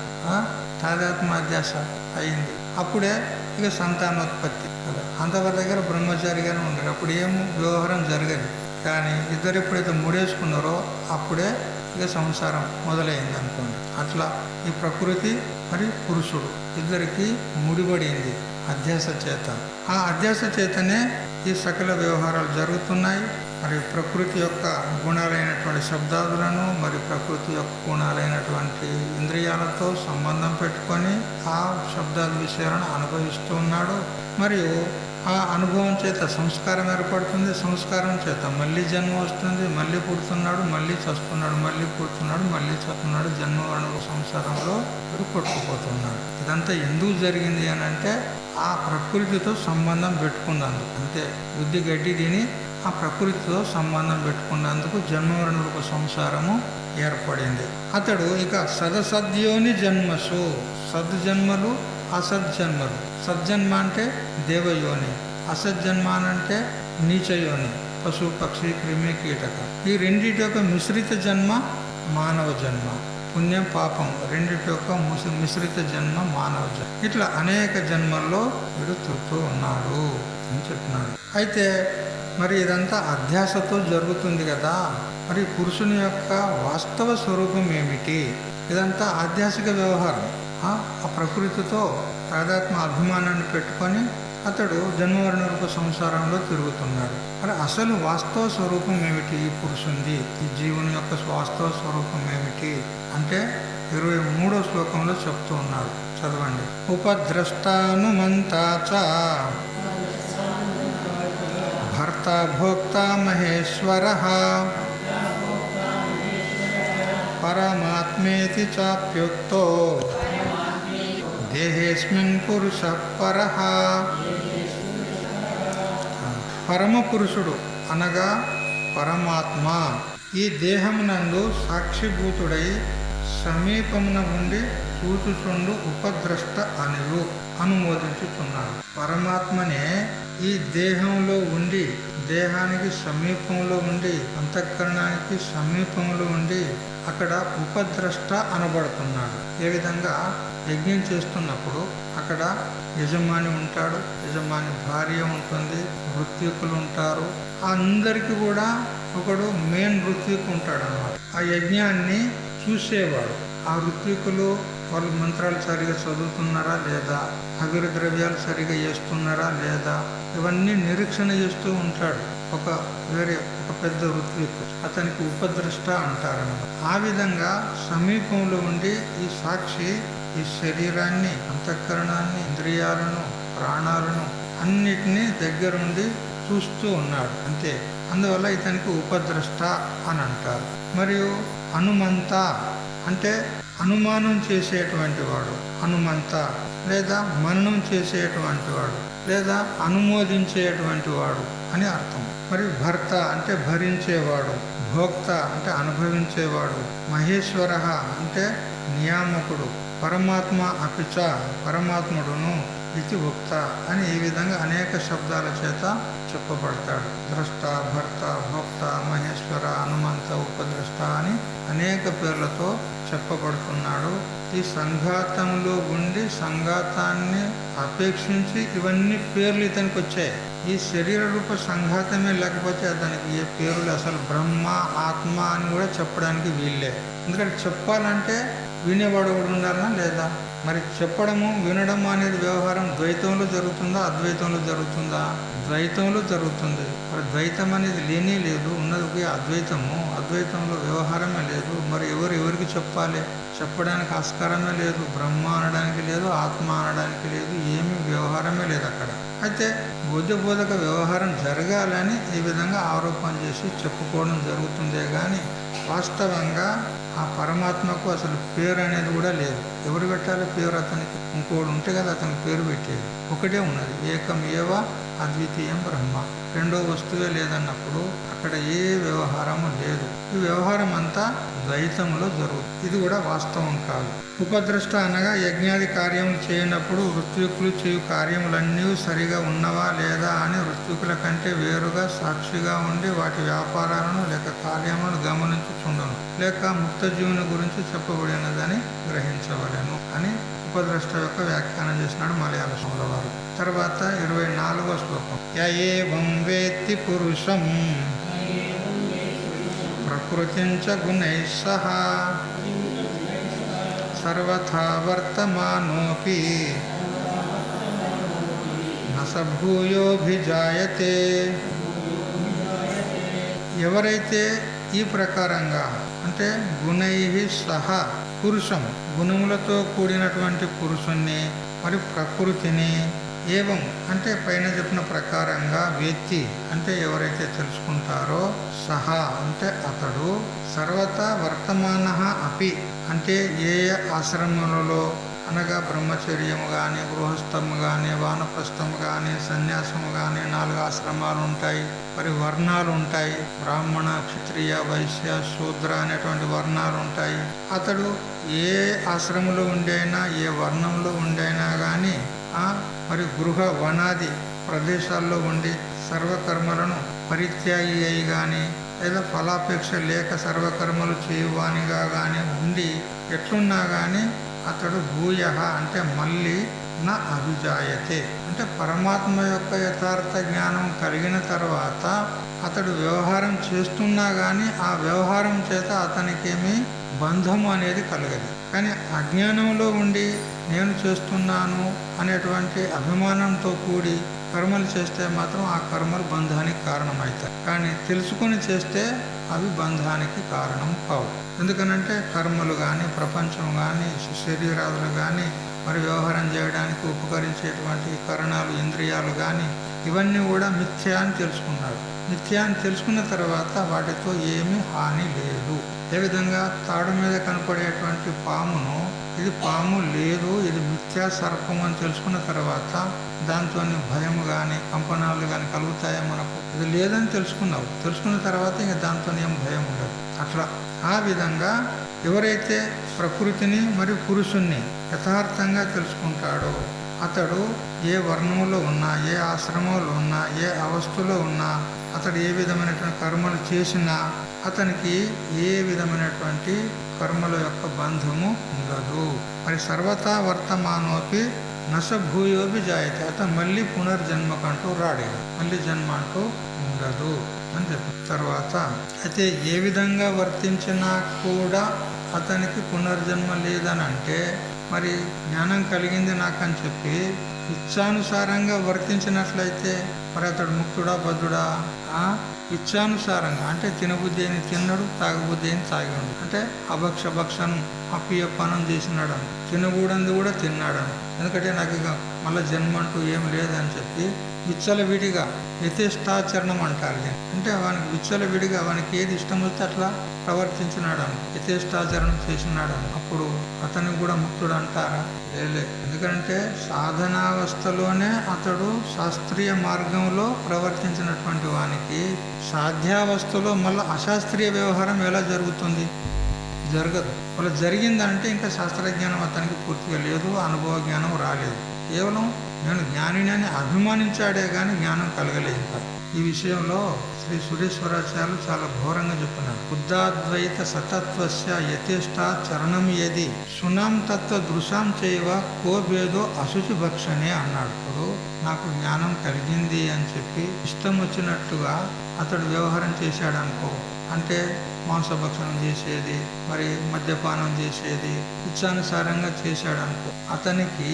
తాదాత్మ్యాధ్యాస అయింది. అప్పుడే ఇక సంతానోత్పత్తి కదా. అంతవరకు దగ్గర బ్రహ్మచారిగానే ఉండరు, అప్పుడు ఏం వ్యవహారం జరగదు. కానీ ఇద్దరు ఎప్పుడైతే ముడేసుకున్నారో అప్పుడే ఇక సంసారం మొదలైంది అనుకోండి. అట్లా ఈ ప్రకృతి మరి పురుషుడు ఇద్దరికి ముడిపడింది అధ్యాస చేత. ఆ అధ్యాస చేతనే ఈ సకల వ్యవహారాలు జరుగుతున్నాయి. మరి ప్రకృతి యొక్క గుణాలైనటువంటి శబ్దాదులను, మరి ప్రకృతి యొక్క గుణాలైనటువంటి ఇంద్రియాలతో సంబంధం పెట్టుకొని ఆ శబ్దాల విషయాలను అనుభవిస్తూ ఉన్నాడు. మరియు ఆ అనుభవం చేత సంస్కారం ఏర్పడుతుంది. సంస్కారం చేత మళ్ళీ జన్మ వస్తుంది, మళ్ళీ పుడుతున్నాడు, మళ్ళీ చస్తున్నాడు, మళ్ళీ పుడుతున్నాడు, మళ్ళీ చస్తున్నాడు. జన్మ అనుభవ సంసారంలో కొట్టుకుపోతున్నాడు. ఇదంతా ఎందుకు జరిగింది అని అంటే ఆ ప్రకృతితో సంబంధం పెట్టుకున్నందుకు. అంతే, బుద్ధి గడ్డి తిని ఆ ప్రకృతితో సంబంధం పెట్టుకున్నందుకు జన్మవరణ రూప సంసారము ఏర్పడింది. అతడు ఇక సదసద్యోని జన్మసు, సద్జన్మలు అసజ్జన్మలు. సజ్జన్మ అంటే దేవయోని, అసజ్జన్మ అంటే నీచయోని, పశు పక్షి క్రిమి కీటక. ఈ రెండిటి యొక్క మిశ్రిత జన్మ మానవ జన్మ. పుణ్యం పాపం రెండిటి యొక్క మిశ్రిత జన్మ మానవ జన్మ. ఇట్లా అనేక జన్మల్లో వీడు తిరుగుతూ ఉన్నాడు అని చెప్తున్నాడు. అయితే మరి ఇదంతా అధ్యాసతో జరుగుతుంది కదా, మరి పురుషుని యొక్క వాస్తవ స్వరూపం ఏమిటి? ఇదంతా ఆధ్యాసిక వ్యవహారం. ఆ ప్రకృతితో తాదాత్మ అభిమానాన్ని పెట్టుకొని అతడు జన్మవరణ రూప సంసారంలో తిరుగుతున్నాడు. మరి అసలు వాస్తవ స్వరూపం ఏమిటి ఈ పురుషుంది, ఈ జీవుని యొక్క వాస్తవ స్వరూపం ఏమిటి అంటే 23వ శ్లోకంలో చెప్తూ ఉన్నాడు. చదవండి. ఉపద్రష్టానుమంతా చ భర్త భోక్త మహేశ్వరః పరమాత్మేతి చాప్యుక్తో దేహేస్మిన్ పురుషః పరః. పరమ పురుషుడు అనగా పరమాత్మ ఈ దేహమునందు సాక్షిభూతుడై సమీపమున ఉండి చూచుచుండు ఉపద్రష్ట అనియు అనుమోదించుతున్నాడు. పరమాత్మనే ఈ దేహంలో ఉండి, దేహానికి సమీపంలో ఉండి, అంతఃకరణానికి సమీపంలో ఉండి అక్కడ ఉపద్రష్ట అనబడుతున్నాడు. ఏ విధంగా యజ్ఞం చేస్తున్నప్పుడు అక్కడ యజమాని ఉంటాడు, యజమాని భార్య ఉంటుంది, ఋత్వికులు ఉంటారు. అందరికీ కూడా ఒకడు మెయిన్ ఋత్వికు ఉంటాడు అన్నమాట. ఆ యజ్ఞాన్ని చూసేవాడు. ఆ ఋత్వికులు వాళ్ళు మంత్రాలు సరిగా చదువుతున్నారా లేదా, అగిరి ద్రవ్యాలు సరిగా చేస్తున్నారా లేదా, ఇవన్నీ నిరీక్షణ చేస్తూ ఉంటాడు. ఒక పెద్ద ఋత్వికు, అతనికి ఉపద్రష్ట అంటారన్నమాట. ఆ విధంగా సమీపంలో ఉండి ఈ సాక్షి ఈ శరీరాన్ని, అంతఃకరణాన్ని, ఇంద్రియాలను, ప్రాణాలను అన్నిటినీ దగ్గరుండి చూస్తూ ఉన్నాడు. అంతే. అందువల్ల ఇతనికి ఉపద్రష్ట అని అంటారు. మరియు హనుమంత అంటే అనుమానం చేసేటువంటి వాడు, హనుమంత లేదా మననం చేసేటువంటి వాడు లేదా అనుమోదించేటువంటి వాడు అని అర్థం. మరి భర్త అంటే భరించేవాడు, భోక్త అంటే అనుభవించేవాడు, మహేశ్వర అంటే నియామకుడు, పరమాత్మ అపిచ పరమాత్ముడును, ఇది ఉక్త అని ఈ విధంగా అనేక శబ్దాల చేత చెప్పబడతాడు. ద్రష్ట, భర్త, భోక్త, మహేశ్వర, హనుమంత, ఉపద్రష్ట అని అనేక పేర్లతో చెప్పబడుతున్నాడు. ఈ సంఘాతంలో ఉండి సంఘాతాన్ని అపేక్షించి ఇవన్నీ పేర్లు ఇతనికి వచ్చాయి. ఈ శరీర రూప సంఘాతమే లేకపోతే అతనికి ఏ పేర్లు అసలు బ్రహ్మ ఆత్మ అని కూడా చెప్పడానికి వీళ్ళే. ఎందుకంటే చెప్పాలంటే వినేవాడు కూడా ఉండాలా లేదా? మరి చెప్పడము వినడము అనేది వ్యవహారం ద్వైతంలో జరుగుతుందా అద్వైతంలో జరుగుతుందా? ద్వైతంలో జరుగుతుంది. మరి ద్వైతం అనేది లేనే లేదు, ఉన్నది అద్వైతము. అద్వైతంలో వ్యవహారమే లేదు. మరి ఎవరికి చెప్పాలి? చెప్పడానికి ఆస్కారమే లేదు. బ్రహ్మ అనడానికి లేదు, ఆత్మ అనడానికి లేదు, ఏమీ వ్యవహారమే లేదు అక్కడ. అయితే బోధక వ్యవహారం జరగాలని ఈ విధంగా ఆరోపణ చేసి చెప్పుకోవడం జరుగుతుందే కానీ వాస్తవంగా ఆ పరమాత్మకు అసలు పేరు అనేది కూడా లేదు. ఎవరు పెట్టాలి పేరు? అతనికి ఇంకోడు ఉంటే కదా అతనికి పేరు పెట్టేది. ఒకటే ఉన్నది, ఏకం ఏవ అద్వితీయం బ్రహ్మ. రెండో వస్తువే లేదన్నప్పుడు అక్కడ ఏ వ్యవహారము లేదు. ఈ వ్యవహారం అంతా ద్వైతములో జరుగుతుంది. ఇది కూడా వాస్తవం కాదు. ఉపద్రష్ట అనగా యజ్ఞాది కార్యములు చేయనప్పుడు ఋత్వికులు చేయు కార్యములన్నీ సరిగా ఉన్నవా లేదా అని ఋత్వికుల కంటే వేరుగా సాక్షిగా ఉండి వాటి వ్యాపారాలను లేక కార్యములను గమనించుచుండును, లేక ముక్త జీవుని గురించి చెప్పబడినదని గ్రహించవలెను అని ఉపద్రష్ట యొక్క వ్యాఖ్యానం చేసినాడు మలయాళ సంలో వారు. తర్వాత 24వ శ్లోకం. య ఏవం వేత్తి పురుషం ప్రకృతించ గుణైః సహ సర్వథా వర్తమానోపి న స భూయోభిజాయతే. ఎవరైతే ఈ ప్రకారంగా అంటే గుణైః సహ పురుషం గుణములతో కూడినటువంటి పురుషుణ్ణి మరి ప్రకృతిని ఏవం అంటే పైన చెప్పిన ప్రకారంగా వేత్తి అంటే ఎవరైతే తెలుసుకుంటారో సహా అంటే అతడు సర్వతా వర్తమాన అపి అంటే ఏ ఆశ్రమములలో అనగా బ్రహ్మచర్యము కానీ గృహస్థము కానీ వానప్రస్థము కానీ సన్యాసము కానీ 4 ఆశ్రమాలు ఉంటాయి. మరి వర్ణాలు ఉంటాయి. బ్రాహ్మణ క్షత్రియ వైశ్య శూద్ర అనేటువంటి వర్ణాలు ఉంటాయి. అతడు ఏ ఆశ్రమంలో ఉండైనా ఏ వర్ణంలో ఉండైనా కానీ మరి గృహ వనాది ప్రదేశాల్లో ఉండి సర్వకర్మలను పరిత్యాగి అయి కానీ లేదా ఫలాపేక్ష లేక సర్వకర్మలు చేయువానిగా కానీ ఉండి ఎట్లున్నా కానీ అతడు భూయ అంటే మళ్ళీ నా అభిజాయతే అంటే పరమాత్మ యొక్క యథార్థ జ్ఞానం కలిగిన తర్వాత అతడు వ్యవహారం చేస్తున్నా కానీ ఆ వ్యవహారం చేత అతనికేమీ బంధము అనేది కలగదు. కానీ అజ్ఞానంలో ఉండి నేను చేస్తున్నాను అనేటువంటి అభిమానంతో కూడి కర్మలు చేస్తే మాత్రం ఆ కర్మలు బంధానికి కారణమవుతాయి. కానీ తెలుసుకొని చేస్తే అవి బంధానికి కారణం కావు. ఎందుకనంటే కర్మలు కానీ ప్రపంచం కానీ శరీరాలు కానీ మరి వ్యవహారం చేయడానికి ఉపకరించేటువంటి కరణాలు ఇంద్రియాలు కానీ ఇవన్నీ కూడా మిథ్యా అని తెలుసుకున్నాడు. మిథ్యా అని తెలుసుకున్న తర్వాత వాటితో ఏమీ హాని లేదు. ఏ విధంగా తాడు మీద కనపడేటువంటి పామును ఇది పాము లేదు, ఇది మిథ్యా సర్పం అని తెలుసుకున్న తర్వాత దాంతో భయము కానీ కంపనాలు కానీ కలుగుతాయో మనకు ఇది లేదని తెలుసుకున్నావు. తెలుసుకున్న తర్వాత ఇంకా దాంతో ఏం భయం ఉండదు. అట్లా ఆ విధంగా ఎవరైతే ప్రకృతిని మరియు పురుషుణ్ణి యథార్థంగా తెలుసుకుంటాడో అతడు ఏ వర్ణములో ఉన్నా ఏ ఆశ్రమంలో ఉన్నా ఏ అవస్థలో ఉన్నా అతడు ఏ విధమైనటువంటి కర్మలు చేసినా అతనికి ఏ విధమైనటువంటి కర్మల యొక్క బంధము ఉండదు. మరి సర్వతా వర్తమానోపి నస భూయోపి జాయతే అతను మళ్ళీ పునర్జన్మకంటూ రాడు, మళ్ళీ జన్మ అంటూ ఉండదు అని చెప్పి తర్వాత అయితే ఏ విధంగా వర్తించినా కూడా అతనికి పునర్జన్మ లేదని అంటే మరి జ్ఞానం కలిగింది నాకని చెప్పి ఇచ్ఛానుసారంగా వర్తించినట్లయితే మరి అతడు ముక్తుడా బద్ధుడా? ఇచ్ఛానుసారంగా అంటే తినబుద్ధి అయిన తిన్నాడు, తాగబుద్ధి అయిన తాగి ఉండు అంటే అభక్షభక్షను అప్పియప్పనం చేసినాడు, తినకూడదు కూడా తిన్నాడు. ఎందుకంటే నాకు ఇక మళ్ళీ జన్మ అంటూ ఏం లేదని చెప్పి విచ్చలవిడిగా యథేష్టాచరణం అంటారు. అంటే వానికి విచ్చలవిడిగా వానికి ఏది ఇష్టం వస్తే అట్లా ప్రవర్తించినాడు, యథేష్టాచరణం చేసినాడు. అప్పుడు అతనికి కూడా ముక్తుడు అంటారా? లేలే. ఎందుకంటే సాధనావస్థలోనే అతడు శాస్త్రీయ మార్గంలో ప్రవర్తించినటువంటి వానికి సాధ్యావస్థలో మళ్ళీ అశాస్త్రీయ వ్యవహారం ఎలా జరుగుతుంది? జరగదు. అలా జరిగిందంటే ఇంకా శాస్త్రజ్ఞానం అతనికి పూర్తిగా లేదు, అనుభవ జ్ఞానం రాలేదు. కేవలం నేను జ్ఞానిని అని అభిమానించాడే కానీ జ్ఞానం కలగలేదు. ఇంకా ఈ విషయంలో శ్రీ సురేశ్వరాచార్యులు చాలా ఘోరంగా చెప్పినారు. బుద్ధాద్వైత సతత్వస్య యథేష్టా చరణం యది సునాం తత్వ దృశాం చేయవ కో భేదో అశుచి భక్షణే అన్నాడు. ఇప్పుడు నాకు జ్ఞానం కలిగింది అని చెప్పి ఇష్టం వచ్చినట్టుగా అతడు వ్యవహారం చేశాడు అనుకో, అంటే మాంసభక్షణం చేసేది, మరి మద్యపానం చేసేది, ఇచ్ఛానుసారంగా చేశాడు అనుకో, అతనికి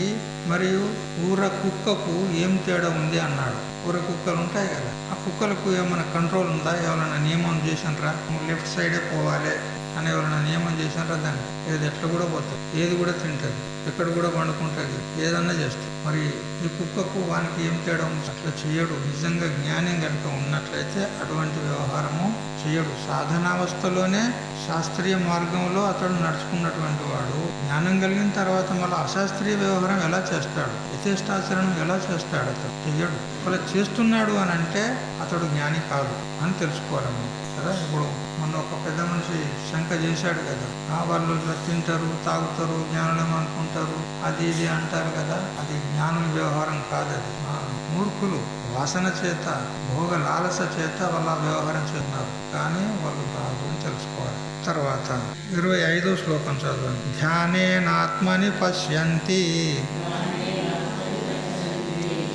మరియు ఊర కుక్కకు ఏం తేడా ఉంది అన్నాడు. ఊర కుక్కలు ఉంటాయి కదా, ఆ కుక్కలకు ఏమైనా కంట్రోల్ ఉందా? ఎవరైనా నియమం చేసినరా నువ్వు లెఫ్ట్ సైడే పోవాలి అని ఎవరైనా నియమం చేసినరా? దాన్ని ఏది ఎట్లా కూడా పోతుంది, ఏది కూడా తింటుంది, ఎక్కడ కూడా వండుకుంటుంది, ఏదన్నా చేస్తుంది. మరి ఈ కుక్కకు వానికి ఏం తేడా ఉంది? అట్లా చేయడు. నిజంగా జ్ఞానం కనుక ఉన్నట్లయితే అటువంటి వ్యవహారము చేయడు. సాధనావస్థలోనే శాస్త్రీయ మార్గంలో అతడు నడుచుకున్నటువంటి వాడు జ్ఞానం కలిగిన తర్వాత మళ్ళీ అశాస్త్రీయ వ్యవహారం ఎలా చేస్తాడు, యథేష్టాచరణం ఎలా చేస్తాడు? అతడు చెయ్యడు. అలా చేస్తున్నాడు అని అంటే అతడు జ్ఞాని కాదు అని తెలుసుకోవాలి కదా. ఇప్పుడు మొన్న ఒక పెద్ద మనిషి శంక చేశాడు కదా, వాళ్ళు ఇట్లా తింటారు, తాగుతారు, జ్ఞానులం అనుకుంటారు, అది ఇది అంటారు కదా, అది జ్ఞానుల వ్యవహారం కాదు. అది మూర్ఖులు వాసన చేత, భోగ లాలస చేత వాళ్ళ వ్యవహారం చేస్తున్నారు, కానీ వాళ్ళు కాదు అని తెలుసుకోవాలి. తర్వాత 25వ శ్లోకం చదవండి. ధ్యానేనాత్మని పశ్యంతి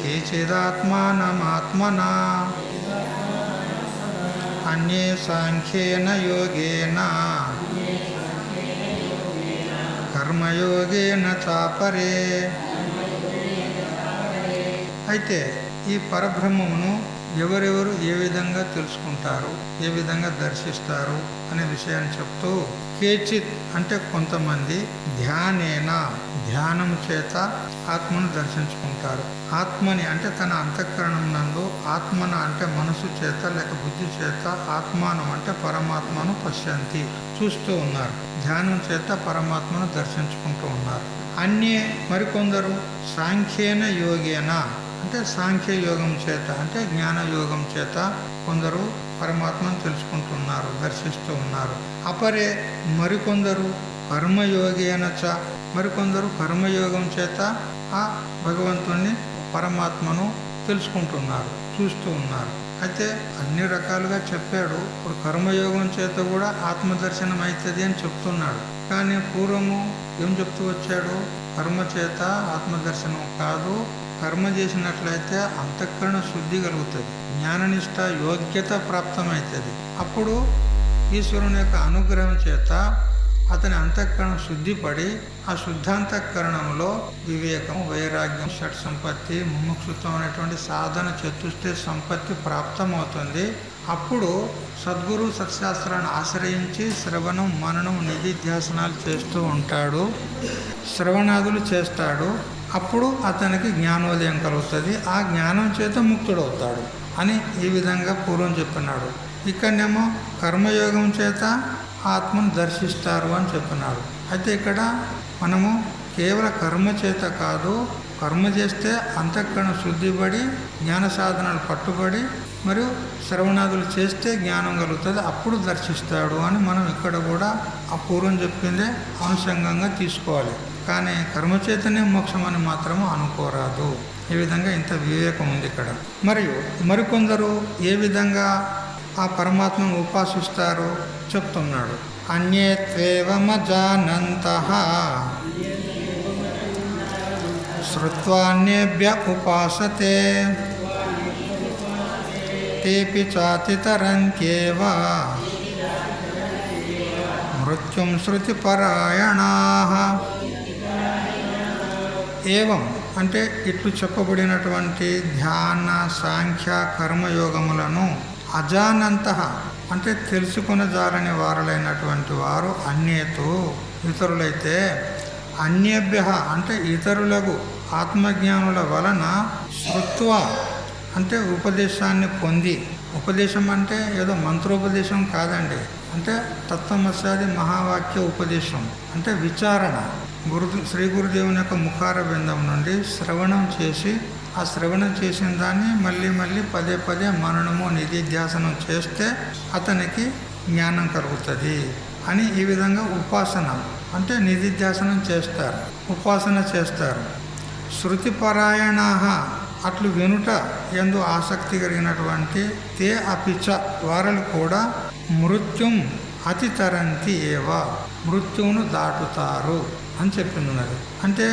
కేచిదాత్మానమాత్మనా అన్యే సాంఖ్యేన యోగేన కర్మయోగేన చాపరే. అయితే ఈ పరబ్రహ్మమును ఎవరెవరు ఏ విధంగా తెలుసుకుంటారు, ఏ విధంగా దర్శిస్తారు అనే విషయాన్ని చెప్తూ, కేచిత్ అంటే కొంతమంది, ధ్యానేన ధ్యానం చేత ఆత్మను దర్శించుకుంటారు. ఆత్మని అంటే తన అంతఃకరణం నందు, ఆత్మన అంటే మనసు చేత లేక బుద్ధి చేత, ఆత్మానం అంటే పరమాత్మను పశ్యంతి చూస్తూ ఉన్నారు. ధ్యానం చేత పరమాత్మను దర్శించుకుంటూ ఉన్నారు. అన్యే మరికొందరు సాంఖ్యేన యోగేన అంటే సాంఖ్య యోగం చేత అంటే జ్ఞాన యోగం చేత కొందరు పరమాత్మను తెలుసుకుంటున్నారు, దర్శిస్తూ ఉన్నారు. అపరే మరికొందరు కర్మయోగేన చ మరికొందరు కర్మయోగం చేత ఆ భగవంతుణ్ణి పరమాత్మను తెలుసుకుంటున్నారు, చూస్తూ ఉన్నారు. అయితే అన్ని రకాలుగా చెప్పాడు. ఇప్పుడు కర్మయోగం చేత కూడా ఆత్మదర్శనం అవుతుంది అని చెప్తున్నాడు. కానీ పూర్వము ఏం చెప్తూ వచ్చాడు? కర్మ చేత ఆత్మదర్శనం కాదు, కర్మ చేసినట్లయితే అంతఃకరణ శుద్ధి కలుగుతుంది, జ్ఞాననిష్ట యోగ్యత ప్రాప్తమవుతుంది. అప్పుడు ఈశ్వరుని యొక్క అనుగ్రహం చేత అతని అంతఃకరణం శుద్ధిపడి ఆ శుద్ధాంతఃకరణంలో వివేకం, వైరాగ్యం, షట్ సంపత్తి, ముముక్షుత్వం అనేటువంటి సాధన చతుష్ట సంపత్తి ప్రాప్తమవుతుంది. అప్పుడు సద్గురు సత్శాస్త్రాన్ని ఆశ్రయించి శ్రవణం, మననం, నిధిధ్యాసనాలు చేస్తూ ఉంటాడు, శ్రవణాదులు చేస్తాడు. అప్పుడు అతనికి జ్ఞానోదయం కలుగుతుంది. ఆ జ్ఞానం చేత ముక్తుడవుతాడు అని ఈ విధంగా పూర్వం చెప్పినాడు. ఇక్కడనేమో కర్మయోగం చేత ఆత్మను దర్శిస్తారు అని చెప్పినాడు. అయితే ఇక్కడ మనము కేవల కర్మ చేత కాదు, కర్మ చేస్తే అంతఃకరణ శుద్ధిపడి జ్ఞాన సాధనలు పట్టుబడి మరియు శ్రవణాదులు చేస్తే జ్ఞానం కలుగుతుంది, అప్పుడు దర్శిస్తాడు అని మనం ఇక్కడ కూడా ఆ పూర్వం చెప్పిందే అనుషంగంగా తీసుకోవాలి. కానీ కర్మచేతనే మోక్షం అని మాత్రము అనుకోరాదు. ఈ విధంగా ఇంత వివేకం ఉంది ఇక్కడ. మరియు మరికొందరు ఏ విధంగా ఆ పరమాత్మను ఉపాసిస్తారు చెప్తున్నాడు. అన్యేత్వేవమజానంతః శ్రుత్వాన్యేభ్య ఉపాసతే తేపి చాతితరంత్యేవ మృత్యుం శృతిపరాయణాః. ఏవం అంటే ఇట్లు చెప్పబడినటువంటి ధ్యాన, సాంఖ్య, కర్మయోగములను అజానంతః అంటే తెలుసుకొనజాలని వారులైనటువంటి వారు, అన్యేతు ఇతరులైతే, అన్యేభ్య అంటే ఇతరులకు ఆత్మజ్ఞానుల వలన శృత్వ అంటే ఉపదేశాన్ని పొంది, ఉపదేశం అంటే ఏదో మంత్రోపదేశం కాదండి, అంటే తత్వమస్యాది మహావాక్య ఉపదేశం అంటే విచారణ. శ్రీ గురుదేవుని యొక్క ముఖార బిందం నుండి శ్రవణం చేసి ఆ శ్రవణం చేసిన దాన్ని మళ్ళీ మళ్ళీ పదే పదే మననము, నిధిధ్యాసనం చేస్తే అతనికి జ్ఞానం కలుగుతుంది అని ఈ విధంగా ఉపాసన అంటే నిధిధ్యాసనం చేస్తారు, ఉపాసన చేస్తారు. శృతిపరాయణాః అట్లు వినుట యందు ఆసక్తి కలిగినటువంటి తే అపిచ వారలు కూడా మృత్యుం అతితరంతి ఏవ మృత్యువును దాటుతారు అని చెప్తున్నది. అంటే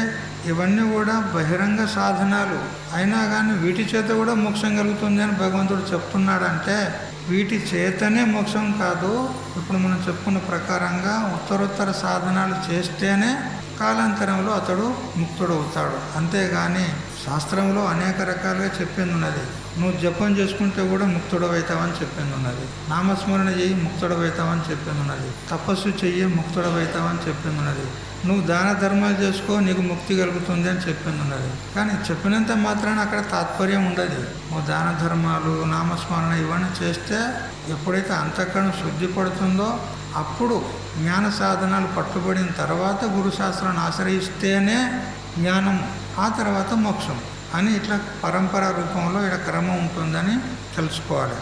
ఇవన్నీ కూడా బహిరంగ సాధనాలు అయినా కానీ వీటి చేత కూడా మోక్షం కలుగుతుంది అని భగవంతుడు చెప్తున్నాడంటే వీటి చేతనే మోక్షం కాదు. ఇప్పుడు మనం చెప్పుకున్న ప్రకారంగా ఉత్తరోత్తర సాధనాలు చేస్తేనే కాలాంతరంలో అతడు ముక్తుడవుతాడు. అంతేగాని శాస్త్రంలో అనేక రకాలుగా చెప్పింది ఉన్నది. నువ్వు జపం చేసుకుంటే కూడా ముక్తుడవైతావని చెప్పింది ఉన్నది, నామస్మరణ చెయ్యి ముక్తుడవైతావని చెప్పింది ఉన్నది, తపస్సు చెయ్యి ముక్తుడవైతావని చెప్పింది ఉన్నది, నువ్వు దాన ధర్మాలు చేసుకో నీకు ముక్తి కలుగుతుంది అని చెప్పింది ఉన్నది. కానీ చెప్పినంత మాత్రాన అక్కడ తాత్పర్యం ఉండదు. నువ్వు దాన ధర్మాలు, నామస్మరణ ఇవన్నీ చేస్తే ఎప్పుడైతే అంతఃకరణ శుద్ధి పడుతుందో అప్పుడు జ్ఞాన సాధనాలు పట్టుబడిన తర్వాత గురుశాస్త్రాన్ని ఆశ్రయిస్తేనే జ్ఞానం, ఆ తర్వాత మోక్షం అని ఇట్లా పరంపర రూపంలో ఇక్కడ క్రమం ఉంటుందని తెలుసుకోవాలి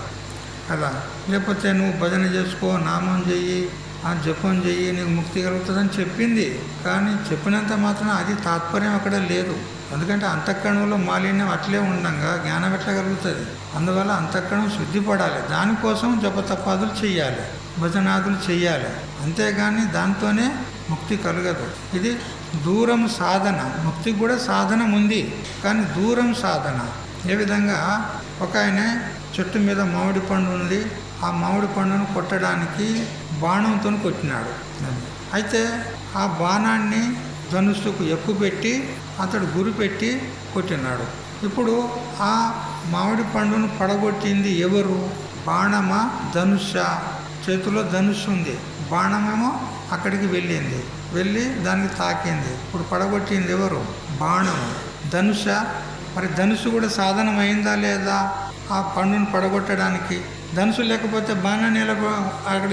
కదా. లేకపోతే నువ్వు భజన చేసుకో, నామం చెయ్యి, ఆ జపం చెయ్యి, నీకు ముక్తి కలుగుతుందని చెప్పింది. కానీ చెప్పినంత మాత్రం అది తాత్పర్యం అక్కడ లేదు. ఎందుకంటే అంతఃకరణంలో మాలిన్యం అట్లే ఉండగా జ్ఞానం ఎట్లా కలుగుతుంది? అందువల్ల అంతఃకరణం శుద్ధిపడాలి. దానికోసం జపతపాదులు చెయ్యాలి, భజనాదులు చెయ్యాలి. అంతేగాని దాంతోనే ముక్తి కలగదు. ఇది దూరం సాధన. ముక్తికి కూడా సాధన ఉంది, కానీ దూరం సాధన. ఏ విధంగా ఒక ఆయన చెట్టు మీద మామిడి పండు ఉంది, ఆ మామిడి పండును కొట్టడానికి బాణంతో కొట్టినాడు. అయితే ఆ బాణాన్ని ధనుస్సుకు ఎక్కుపెట్టి అతడు గురి పెట్టి కొట్టినాడు. ఇప్పుడు ఆ మామిడి పండును పడగొట్టింది ఎవరు? బాణమా ధనుష? చేతిలో ధనుస్సు ఉంది, బాణమేమో అక్కడికి వెళ్ళి దానికి తాకింది. ఇప్పుడు పడగొట్టింది ఎవరు? బాణము. ధనుష? మరి ధనుసు కూడా సాధనమైందా లేదా ఆ పండును పడగొట్టడానికి? ధనుసు లేకపోతే బాణాన్ని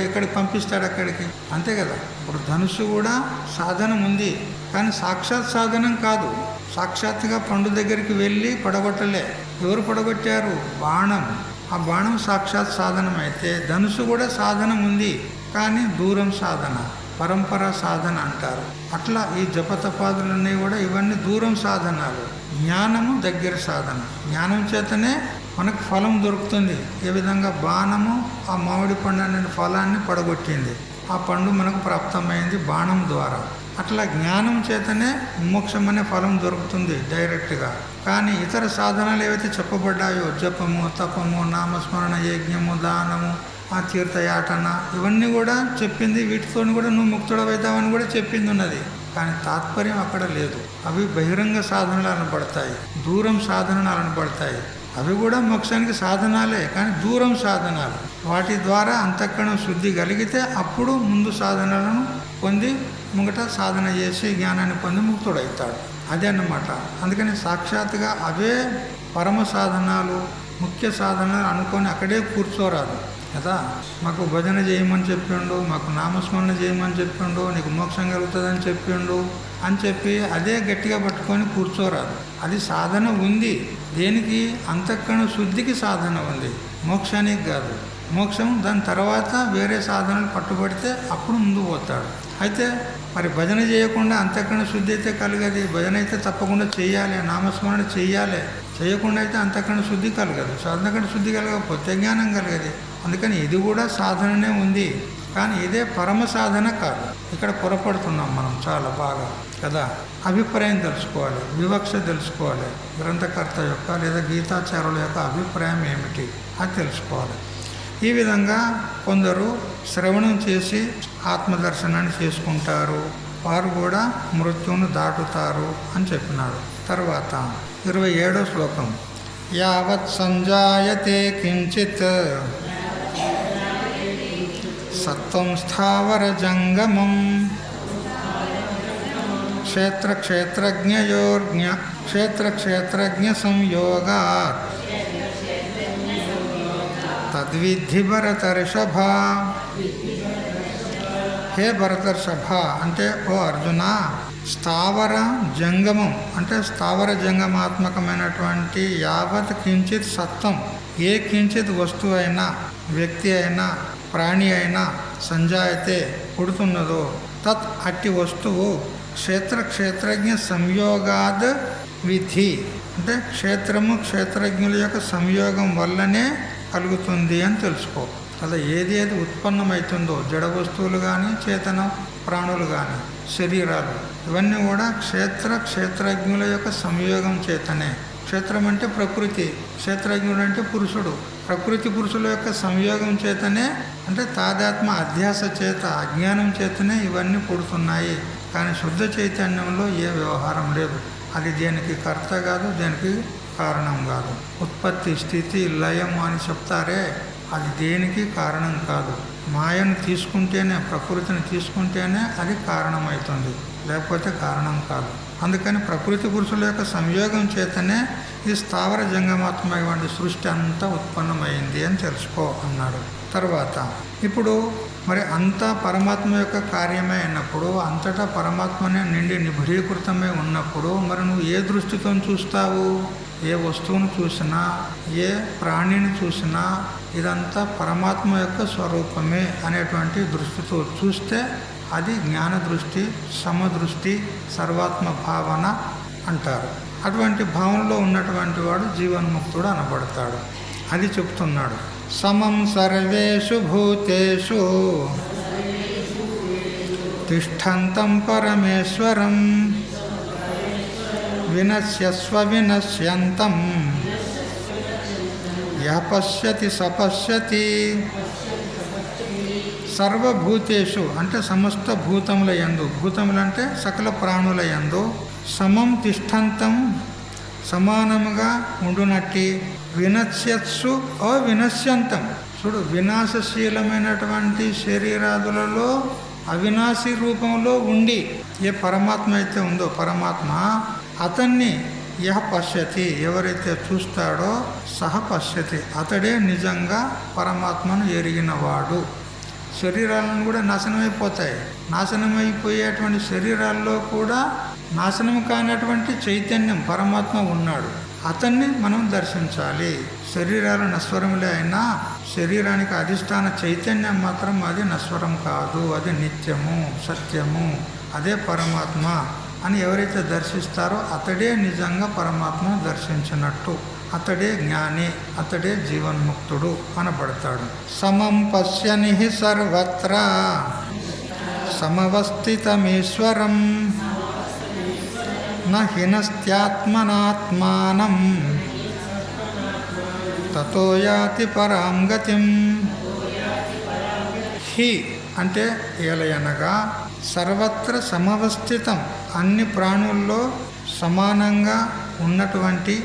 ఎక్కడికి పంపిస్తాడు? అక్కడికి. అంతే కదా. ఇప్పుడు ధనుసు కూడా సాధనం ఉంది, కానీ సాక్షాత్ సాధనం కాదు. సాక్షాత్తుగా పండు దగ్గరికి వెళ్ళి పడగొట్టలే. ఎవరు పడగొట్టారు? బాణం. ఆ బాణం సాక్షాత్ సాధనం అయితే ధనుసు కూడా సాధనం ఉంది, కానీ దూరం సాధన, పరంపర సాధన అంటారు. అట్లా ఈ జపతపాదులన్నీ కూడా ఇవన్నీ దూరం సాధనాలు. జ్ఞానము దగ్గర సాధన. జ్ఞానం చేతనే మనకు ఫలం దొరుకుతుంది. ఏ విధంగా బాణము ఆ మామిడి పండు అనే ఫలాన్ని పడగొట్టింది, ఆ పండు మనకు ప్రాప్తమైంది బాణం ద్వారా. అట్లా జ్ఞానం చేతనే మోక్షం అనే ఫలం దొరుకుతుంది డైరెక్ట్గా. కానీ ఇతర సాధనాలు ఏవైతే చెప్పబడ్డాయో, జపము, తపము, నామస్మరణ, యజ్ఞము, దానము, ఆ తీర్థయాటన, ఇవన్నీ కూడా చెప్పింది. వీటితో కూడా నువ్వు ముక్తుడవుతావని కూడా చెప్పింది ఉన్నది, కానీ తాత్పర్యం అక్కడ లేదు. అవి బహిరంగ సాధనలు అనబడతాయి, దూరం సాధనలు అనబడతాయి. అవి కూడా మోక్షానికి సాధనాలే, కానీ దూరం సాధనాలు. వాటి ద్వారా అంతఃకరణం శుద్ధి కలిగితే అప్పుడు ముందు సాధనలను పొంది ముంగట సాధన చేసి జ్ఞానాన్ని పొంది ముక్తుడవుతాడు. అదే అన్నమాట. అందుకని సాక్షాత్తుగా అవే పరమ సాధనాలు, ముఖ్య సాధనాలు అనుకొని అక్కడే కూర్చోరాదు కదా. మాకు భజన చేయమని చెప్పిండు, మాకు నామస్మరణ చేయమని చెప్పిండు, నీకు మోక్షం కలుగుతుందని చెప్పిండు అని చెప్పి అదే గట్టిగా పట్టుకొని కూర్చోరాదు. అది సాధన ఉంది. దేనికి? అంతఃకరణ శుద్ధికి సాధన ఉంది, మోక్షానికి కాదు. మోక్షం దాని తర్వాత వేరే సాధనలు పట్టుబడితే అప్పుడు ముందు పోతాడు. అయితే మరి భజన చేయకుండా అంతఃకరణ శుద్ధి అయితే కలగదు. భజన అయితే తప్పకుండా చేయాలి, నామస్మరణ చేయాలి. చేయకుండా అయితే అంతఃకరణ శుద్ధి కలగదు. అంతఃకరణ శుద్ధి కలగకపోతే జ్ఞానం కలగదు. అందుకని ఇది కూడా సాధననే ఉంది, కానీ ఇదే పరమ సాధన కాదు. ఇక్కడ పొరపడుతున్నాం మనం చాలా బాగా కదా. అభిప్రాయం తెలుసుకోవాలి, వివక్ష తెలుసుకోవాలి. గ్రంథకర్త యొక్క లేదా గీతాచారుల యొక్క అభిప్రాయం ఏమిటి అది తెలుసుకోవాలి. ఈ విధంగా కొందరు శ్రవణం చేసి ఆత్మదర్శనాన్ని చేసుకుంటారు, వారు కూడా మృత్యువును దాటుతారు అని చెప్పినాడు. తర్వాత 27వ శ్లోకం. యావత్ సంజాయతే కించిత్ సత్వం స్థావర జంగమం క్షేత్రజ్ఞ సంయోగాత్ తద్విద్ధి భరతర్షభ. హే భరతర్షభ అంటే ఓ అర్జున, స్థావర జంగమం అంటే స్థావర జంగమాత్మకమైనటువంటి యావత్ కించిత్ సత్వం, ఏ కించిత్ వస్తువు అయినా, వ్యక్తి అయినా, ప్రాణి అయినా సంజాయితే పుడుతున్నదో తత్ అట్టి వస్తువు క్షేత్రజ్ఞ సంయోగాద్ విధి అంటే క్షేత్రము క్షేత్రజ్ఞుల యొక్క సంయోగం వల్లనే కలుగుతుంది అని తెలుసుకో కదా. ఏది ఉత్పన్నమవుతుందో జడ వస్తువులు కానీ, చేతనం ప్రాణులు కానీ, శరీరాలు, ఇవన్నీ కూడా క్షేత్రజ్ఞుల యొక్క సంయోగం చేతనే. క్షేత్రం అంటే ప్రకృతి, క్షేత్రజ్ఞుడు అంటే పురుషుడు. ప్రకృతి పురుషుల యొక్క సంయోగం చేతనే, అంటే తాదాత్మ అధ్యాస చేత, అజ్ఞానం చేతనే ఇవన్నీ పుడుతున్నాయి. కానీ శుద్ధ చైతన్యంలో ఏ వ్యవహారం లేదు. అది దేనికి కర్త కాదు, దేనికి కారణం కాదు. ఉత్పత్తి, స్థితి, లయం అని చెప్తారే, అది దేనికి కారణం కాదు. మాయను తీసుకుంటేనే, ప్రకృతిని తీసుకుంటేనే అది కారణమవుతుంది, లేకపోతే కారణం కాదు. అందుకని ప్రకృతి పురుషుల యొక్క సంయోగం చేతనే ఈ స్థావర జంగమాత్మకమైన సృష్టి అంతా ఉత్పన్నమైంది అని తెలుసుకో అన్నాడు. తర్వాత ఇప్పుడు మరి అంతా పరమాత్మ యొక్క కార్యమే అయినప్పుడు, అంతటా పరమాత్మనే నిండి నిభృతీకృతమై ఉన్నప్పుడు మరి నువ్వు ఏ దృష్టితో చూస్తావు? ఏ వస్తువును చూసినా, ఏ ప్రాణిని చూసినా ఇదంతా పరమాత్మ యొక్క స్వరూపమే అనేటువంటి దృష్టితో చూస్తే అది జ్ఞాన దృష్టి, సమదృష్టి, సర్వాత్మ భావన అంటారు. అటువంటి భావనలో ఉన్నటువంటి వాడు జీవన్ముక్తుడు అనబడతాడు. అది చెప్తున్నాడు. సమం సర్వేషు భూతేషు తిష్టంతం పరమేశ్వరం వినశ్యస్వ వినశ్యంతం యః పశ్యతి సపశ్యతి. సర్వభూతేషు అంటే సమస్త భూతముల యందు, భూతములంటే సకల ప్రాణుల యందు సమం తిష్టంతం సమానముగా ఉండునట్టి వినశ్యత్సు అవినశ్యంతం. చూడు, వినాశశీలమైనటువంటి శరీరాదులలో అవినాశి రూపంలో ఉండి ఏ పరమాత్మ అయితే ఉందో పరమాత్మ అతన్ని యః పశ్యతి ఎవరైతే చూస్తాడో సహ పశ్యతి అతడే నిజంగా పరమాత్మను ఎరిగినవాడు. శరీరాలను కూడా నాశనమైపోతాయి. నాశనమైపోయేటువంటి శరీరాల్లో కూడా నాశనం కానటువంటి చైతన్యం పరమాత్మ ఉన్నాడు. అతన్ని మనం దర్శించాలి. శరీరాలు నశ్వరములే అయినా శరీరానికి అధిష్టాన చైతన్యం మాత్రం అది నశ్వరం కాదు, అది నిత్యము, సత్యము, అదే పరమాత్మ అని ఎవరైతే దర్శిస్తారో అతడే నిజంగా పరమాత్మను దర్శించినట్టు. అతడే జ్ఞాని, అతడే జీవన్ముక్తుడు అనబడతాడు. సమం పశ్యనిహి సర్వత్రా సమవస్థితమీశ్వరం న హినస్త్యాత్మనాత్మానం తతో యాతి పరాం గతిం. హి అంటే ఏలయనగా సర్వత్ర సమవస్థితం అన్ని ప్రాణుల్లో సమానంగా ఉన్నటువంటి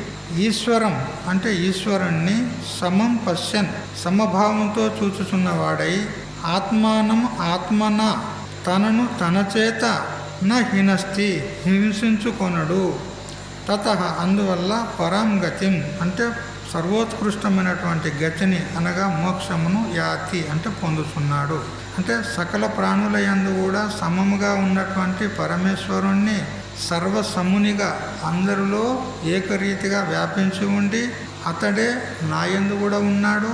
ఈశ్వరం అంటే ఈశ్వరుణ్ణి సమం పశ్యన్ సమభావంతో చూచుచున్నవాడై ఆత్మానం ఆత్మన తనను తన చేత న హినస్తి హింసించుకొనడు. తతః అందువల్ల పరాం గతిం అంటే సర్వోత్కృష్టమైనటువంటి గతిని అనగా మోక్షమును యాతి అంటే పొందుతున్నాడు. అంటే సకల ప్రాణుల యందు కూడా సమముగా ఉన్నటువంటి పరమేశ్వరుణ్ణి సర్వసమునిగా అందరిలో ఏకరీతిగా వ్యాపించి ఉండి అతడే నా యందు కూడా ఉన్నాడు,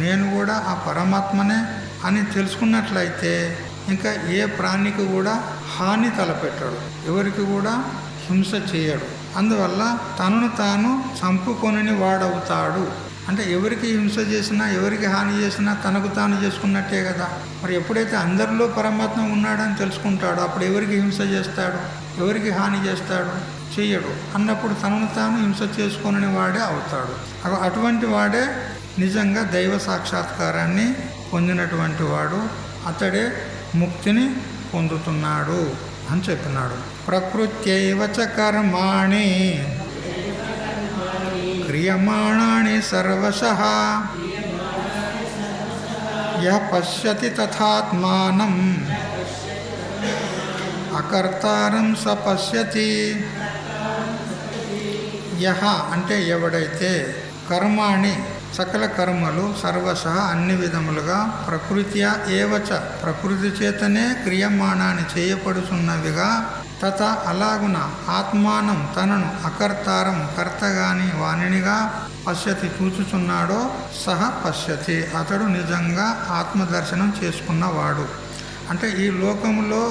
నేను కూడా ఆ పరమాత్మనే అని తెలుసుకున్నట్లయితే ఇంకా ఏ ప్రాణికి కూడా హాని తలపెట్టాడు, ఎవరికి కూడా హింస చేయడు. అందువల్ల తనను తాను చంపుకొని వాడవుతాడు. అంటే ఎవరికి హింస చేసినా ఎవరికి హాని చేసినా తనకు తాను చేసుకున్నట్టే కదా. మరి ఎప్పుడైతే అందరిలో పరమాత్మ ఉన్నాడని తెలుసుకుంటాడో అప్పుడు ఎవరికి హింస చేస్తాడు, ఎవరికి హాని చేస్తాడు? చెయ్యడు. అన్నప్పుడు తనను తాను హింస చేసుకొని వాడే అవుతాడు. అటువంటి వాడే నిజంగా దైవ సాక్షాత్కారాన్ని పొందినటువంటి వాడు, అతడే ముక్తిని పొందుతున్నాడు అని చెప్పినాడు. ప్రకృత్యైవ చ కర్మాణి క్రియమాణాని సర్వశః యః పశ్యతి తథాత్మానం అకర్తారం స పశ్యతి. యః అంటే ఎవడైతే కర్మాణి సకల కర్మలు సర్వశః అన్ని విధములుగా ప్రకృత్యా ఏవచ ప్రకృతి చేతనే క్రియమాణాన్ని చేయబడుచున్నవిగా తత అలాగున ఆత్మానం తనను అకర్తారం కర్తగాని వాణినిగా పశ్యతి చూచుచున్నాడో సహ పశ్యతి అతడు నిజంగా ఆత్మదర్శనం చేసుకున్నవాడు. అంటే ఈ లోకంలో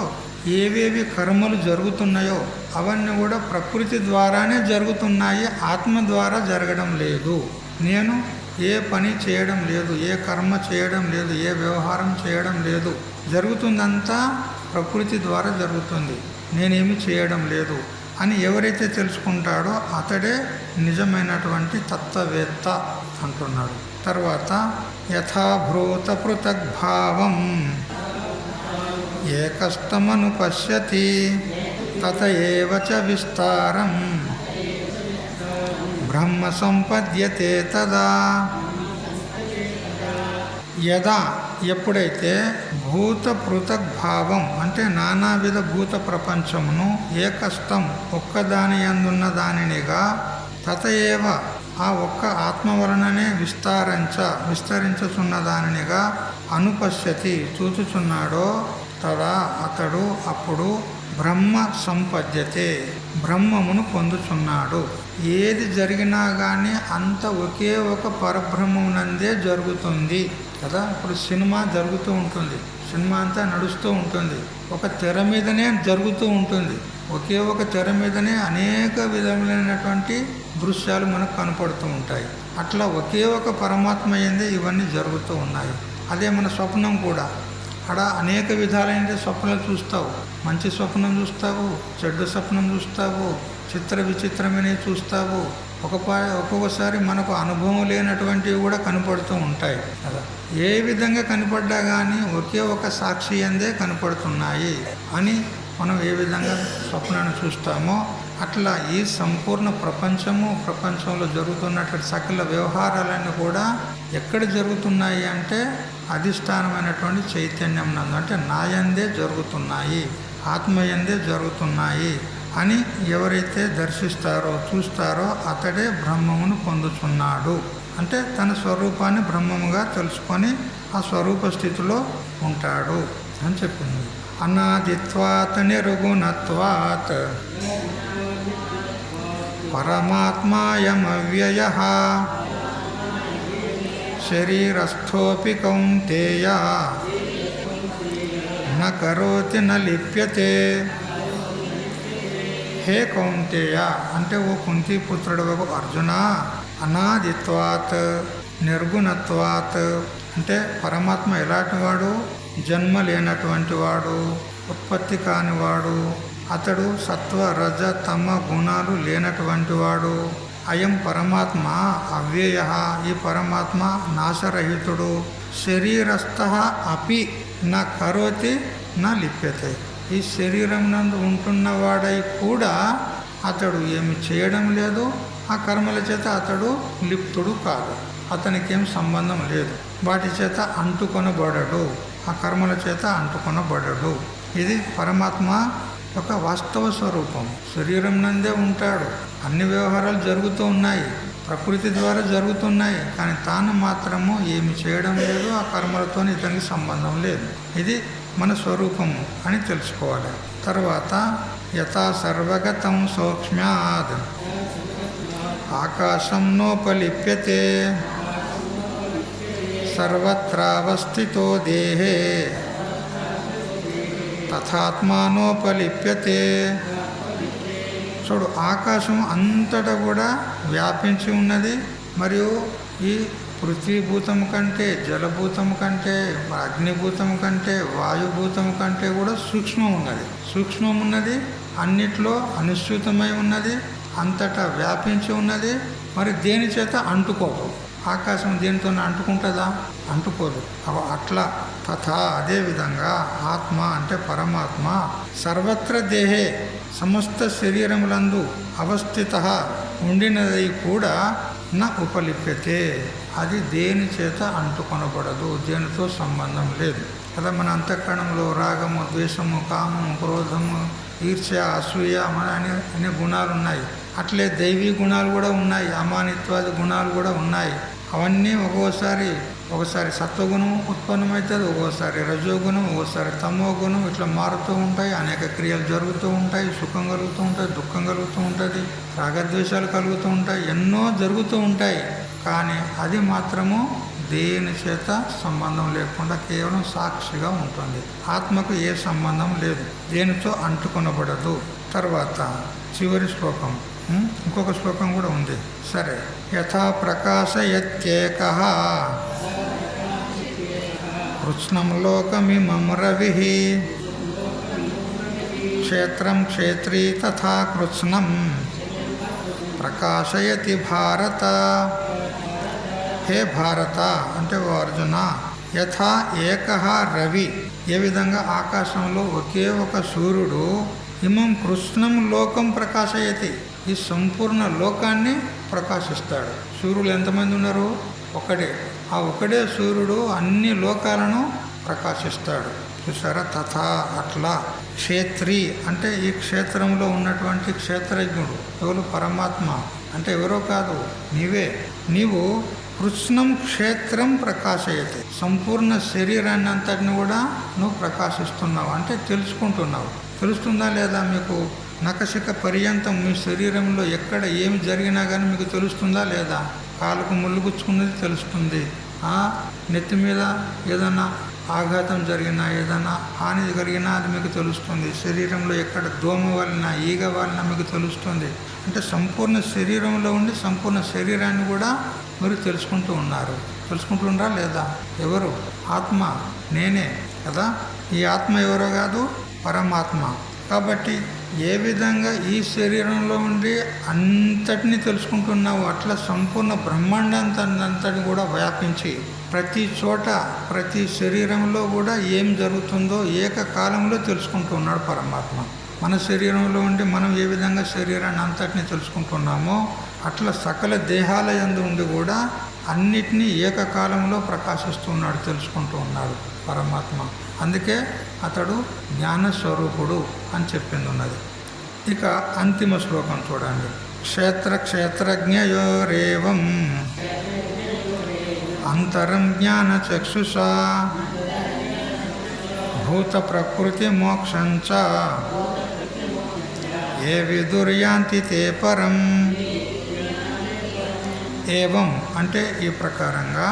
ఏవేవి కర్మలు జరుగుతున్నాయో అవన్నీ కూడా ప్రకృతి ద్వారానే జరుగుతున్నాయి, ఆత్మ ద్వారా జరగడం లేదు. నేను ఏ పని చేయడం లేదు, ఏ కర్మ చేయడం లేదు, ఏ వ్యవహారం చేయడం లేదు. జరుగుతుందంతా ప్రకృతి ద్వారా జరుగుతుంది, నేనేమి చేయడం లేదు అని ఎవరైతే తెలుసుకుంటాడో అతడే నిజమైనటువంటి తత్వవేత్త అంటున్నాడు. తర్వాత యథాభూత పృథగ్భావం ఏకస్తమను పశ్యతి తత ఏవ చ విస్తారం బ్రహ్మ సంపద్యతే తదా. యదా ఎప్పుడైతే భూత పృథగ్భావం అంటే నానావిధ భూత ప్రపంచమును ఏకస్థం ఒక్కదాని యందున్న దానినిగా తత ఏవ ఆ ఒక్క ఆత్మ వలననే విస్తరించుచున్న దానినిగా అనుపశ్యతి చూచుచున్నాడో తదా అతడు అప్పుడు బ్రహ్మ సంపద్యతే బ్రహ్మమును పొందుచున్నాడు. ఏది జరిగినా కానీ అంత ఒకే ఒక పరబ్రహ్మమునందే జరుగుతుంది కదా. ఇప్పుడు సినిమా జరుగుతూ ఉంటుంది, సినిమా అంతా నడుస్తూ ఉంటుంది, ఒక తెర మీదనే జరుగుతూ ఉంటుంది. ఒకే ఒక తెర మీదనే అనేక విధములైనటువంటి దృశ్యాలు మనకు కనపడుతూ ఉంటాయి. అట్లా ఒకే ఒక పరమాత్మ అయిందే ఇవన్నీ జరుగుతూ ఉన్నాయి. అదే మన స్వప్నం కూడా, అక్కడ అనేక విధాలైన స్వప్నాలు చూస్తావు. మంచి స్వప్నం చూస్తావు, చెడ్డ స్వప్నం చూస్తావు, చిత్ర విచిత్రమైనవి చూస్తావు. ఒక్కొక్కసారి మనకు అనుభవం లేనటువంటివి కూడా కనపడుతూ ఉంటాయి కదా. ఏ విధంగా కనపడ్డా కానీ ఒకే ఒక సాక్షి అందే కనపడుతున్నాయి అని మనం ఏ విధంగా స్వప్నాన్ని చూస్తామో అట్లా ఈ సంపూర్ణ ప్రపంచంలో జరుగుతున్నటువంటి సకల వ్యవహారాలన్నీ కూడా ఎక్కడ జరుగుతున్నాయి అంటే అధిష్టానమైనటువంటి చైతన్యం నందు, అంటే నాయందే జరుగుతున్నాయి, ఆత్మయందే జరుగుతున్నాయి అని ఎవరైతే దర్శిస్తారో చూస్తారో అతడే బ్రహ్మమును పొందుతున్నాడు. అంటే తన స్వరూపాన్ని బ్రహ్మముగా తెలుసుకొని ఆ స్వరూప స్థితిలో ఉంటాడు అని చెప్పింది. అనాదిత్వాత్ నిరుగుణత్వాత్ పరమాత్మాయమవ్యయః శరీరస్థోపి కౌంతేయ న కరోతి న లిప్యతే. హే కౌంతేయ అంటే ఓ కుంతిపుత్రుడు అర్జున, అనాదిత్వాత్ నిర్గుణత్వాత్ అంటే పరమాత్మ ఎలాంటి వాడు, జన్మ లేనటువంటి వాడు, ఉత్పత్తి కానివాడు, అతడు సత్వ రజ తమ గుణాలు లేనటువంటి వాడు. అయం పరమాత్మ అవ్యయ, ఈ పరమాత్మ నాశరహితుడు. శరీరస్థ అపి న కరోతి న లిప్యతే, ఈ శరీరం నందు ఉంటున్నవాడై కూడా అతడు ఏమి చేయడం లేదు, ఆ కర్మల చేత అతడు లిప్తుడు కాదు, అతనికి ఏం సంబంధం లేదు, వాటి చేత అంటుకొనబడడు, ఆ కర్మల చేత అంటుకొనబడడు. ఇది పరమాత్మ యొక్క వాస్తవ స్వరూపం. శరీరం నందే ఉంటాడు, అన్ని వ్యవహారాలు జరుగుతూ ఉన్నాయి, ప్రకృతి ద్వారా జరుగుతున్నాయి, కానీ తాను మాత్రము ఏమి చేయడం లేదు, ఆ కర్మలతో ఇతనికి సంబంధం లేదు. ఇది మన స్వరూపము అని తెలుసుకోవాలి. తర్వాత యథా సర్వగతం సౌక్ష్మ్యాద్ ఆకాశం నోపలిప్యతే సర్వత్రావస్థితో దేహే తథాత్మానోపలిప్యతే. చూడు, ఆకాశం అంతటా కూడా వ్యాపించి ఉన్నది, మరియు ఈ పృథ్వీభూతం కంటే, జలభూతం కంటే, అగ్నిభూతం కంటే, వాయుభూతం కంటే కూడా సూక్ష్మం ఉన్నది, అన్నిట్లో అనుసృతమై ఉన్నది, అంతటా వ్యాపించి ఉన్నది. మరి దేని చేత అంటుకోదు. ఆకాశం దేనితో అంటుకుంటుందా? అంటుకోదు. అట్లా తథా అదేవిధంగా ఆత్మ అంటే పరమాత్మ సర్వత్ర దేహే సమస్త శరీరములందు అవస్థిత ఉండినది కూడా న ఉపలిప్యతే, అది దేని చేత అంటుకొనబడదు, దేనితో సంబంధం లేదు కదా. మన అంతఃకరణంలో రాగము, ద్వేషము, కామము, క్రోధము, ఈర్ష్య, అసూయ అనే గుణాలు ఉన్నాయి. అట్లే దైవీ గుణాలు కూడా ఉన్నాయి, అమానిత్వాది గుణాలు కూడా ఉన్నాయి. అవన్నీ ఒకసారి సత్వగుణం ఉత్పన్నమవుతుంది, ఒక్కోసారి రజోగుణం, ఒక్కోసారి తమో గుణం, ఇట్లా మారుతూ ఉంటాయి. అనేక క్రియలు జరుగుతూ ఉంటాయి, సుఖం కలుగుతూ ఉంటుంది, దుఃఖం కలుగుతూ ఉంటుంది, రాగద్వేషాలు కలుగుతూ ఉంటాయి, ఎన్నో జరుగుతూ ఉంటాయి. కానీ అది మాత్రము దేని చేత సంబంధం లేకుండా కేవలం సాక్షిగా ఉంటుంది. ఆత్మకు ఏ సంబంధం లేదు, దేనితో అంటుకొనబడదు. తర్వాత చివరి శ్లోకం, ఇంకొక శ్లోకం కూడా ఉంది. సరే, యథా ప్రకాశయత్యేకః కృష్ణం లోకమిమం రవిః క్షేత్రం క్షేత్రీ తథా కృష్ణం ప్రకాశయతి భారత. హే భారత అంటే ఓ అర్జున, యథా ఏకః రవి, ఏ విధంగా ఆకాశంలో ఒకే ఒక సూర్యుడు ఇమం కృష్ణం లోకం ప్రకాశయతి, ఈ సంపూర్ణ లోకాన్ని ప్రకాశిస్తాడు. సూర్యులు ఎంతమంది ఉన్నారు? ఒకడే. ఆ ఒకడే సూర్యుడు అన్ని లోకాలను ప్రకాశిస్తాడు. చూసారా? తథా అట్లా. క్షేత్రి అంటే ఈ క్షేత్రంలో ఉన్నటువంటి క్షేత్రజ్ఞుడు ఎవరు? పరమాత్మ. అంటే ఎవరో కాదు, నీవే. నీవు కృష్ణం క్షేత్రం ప్రకాశయతే, సంపూర్ణ శరీరాన్ని అంతటిని కూడా నువ్వు ప్రకాశిస్తున్నావు, అంటే తెలుసుకుంటున్నావు. తెలుస్తుందా లేదా మీకు? నఖశిఖ పర్యంతం మీ శరీరంలో ఎక్కడ ఏమి జరిగినా కానీ మీకు తెలుస్తుందా లేదా? కాలుకు ముళ్ళు గుచ్చుకున్నది తెలుస్తుంది, నెత్తి మీద ఏదైనా ఆఘాతం జరిగినా, ఏదైనా హాని కలిగినా అది మీకు తెలుస్తుంది. శరీరంలో ఎక్కడ దోమ వలన, ఈగ వలన మీకు తెలుస్తుంది. అంటే సంపూర్ణ శరీరంలో ఉండి సంపూర్ణ శరీరాన్ని కూడా మీరు తెలుసుకుంటూ ఉన్నారు. తెలుసుకుంటున్నారా లేదా? ఎవరు? ఆత్మ, నేనే కదా. ఈ ఆత్మ ఎవరో కాదు, పరమాత్మ. కాబట్టి ఏ విధంగా ఈ శరీరంలో ఉండి అంతటిని తెలుసుకుంటున్నావు, అట్లా సంపూర్ణ బ్రహ్మాండంతని కూడా వ్యాపించి ప్రతి చోట ప్రతి శరీరంలో కూడా ఏం జరుగుతుందో ఏకకాలంలో తెలుసుకుంటూ ఉన్నాడు పరమాత్మ. మన శరీరంలో ఉండి మనం ఏ విధంగా శరీరాన్ని అంతటిని తెలుసుకుంటున్నామో అట్లా సకల దేహాల యందు ఉండి కూడా అన్నిటినీ ఏకకాలంలో ప్రకాశిస్తున్నాడు, తెలుసుకుంటూ ఉన్నాడు పరమాత్మ. అందుకే అతడు జ్ఞానస్వరూపుడు అని చెప్పింది ఉన్నది. ఇక అంతిమ శ్లోకం చూడండి. క్షేత్ర క్షేత్రజ్ఞయోరేవం అంతరం జ్ఞాన చక్షుషా భూత ప్రకృతి మోక్షంచ ఏ విదుర్యాంతి తే పరం. ఏవం అంటే ఈ ప్రకారంగా,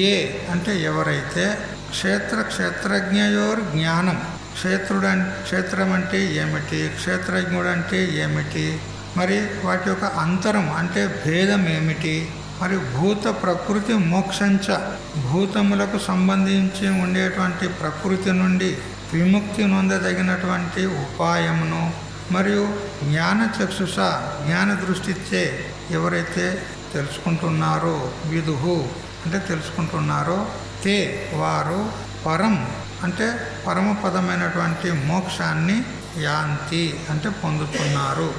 ఏ అంటే ఎవరైతే, క్షేత్ర క్షేత్రజ్ఞయోర్ జ్ఞానం, క్షేత్రం అంటే ఏమిటి, క్షేత్రజ్ఞుడు అంటే ఏమిటి, మరి వాటి యొక్క అంతరం అంటే భేదం ఏమిటి, మరి భూత ప్రకృతి మోక్షంచ భూతములకు సంబంధించి ఉండేటువంటి ప్రకృతి నుండి విముక్తి నొందదగినటువంటి ఉపాయమును, మరియు జ్ఞాన చక్షుష జ్ఞాన దృష్టిచ్చే ఎవరైతే తెలుసుకుంటున్నారో, విదుహు అంటే తెలుసుకుంటున్నారో, తే వారు పరం అంటే పరమపదమైనటువంటి మోక్షాన్ని యాంతి అంటే పొందుతున్నారు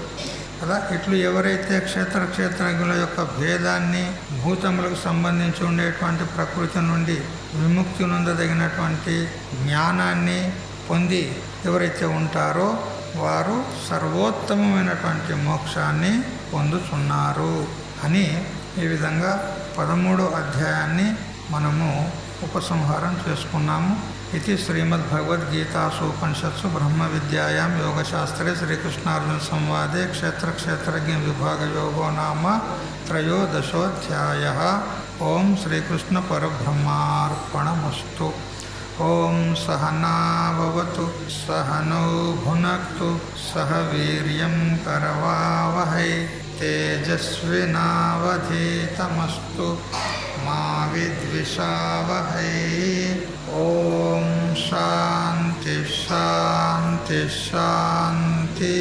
కదా. ఇట్లు ఎవరైతే క్షేత్రజ్ఞుల యొక్క భేదాన్ని, భూతములకు సంబంధించి ఉండేటువంటి ప్రకృతి నుండి విముక్తి నొందదగినటువంటి జ్ఞానాన్ని పొంది ఎవరైతే ఉంటారో వారు సర్వోత్తమమైనటువంటి మోక్షాన్ని పొందుతున్నారు అని ఈ విధంగా 13వ అధ్యాయాన్ని మనము ఉపసంహారం చేసుకున్నాము. ఇది శ్రీమద్భగవద్గీతాసు ఉపనిషత్సు బ్రహ్మ విద్యాయాం యోగశాస్త్రే శ్రీకృష్ణార్జున సంవాదే క్షేత్రజ్ఞ విభాగయోగో నామ 13వ ఓం శ్రీకృష్ణ పరబ్రహ్మార్పణమస్తు. ఓం సహనావతు సహనౌ భునక్తు సహ వీర్యం కరవావహై తేజస్వినావధీతమస్తు మా విద్విషావహై. ఓం శాంతి శాంతి శాంతి.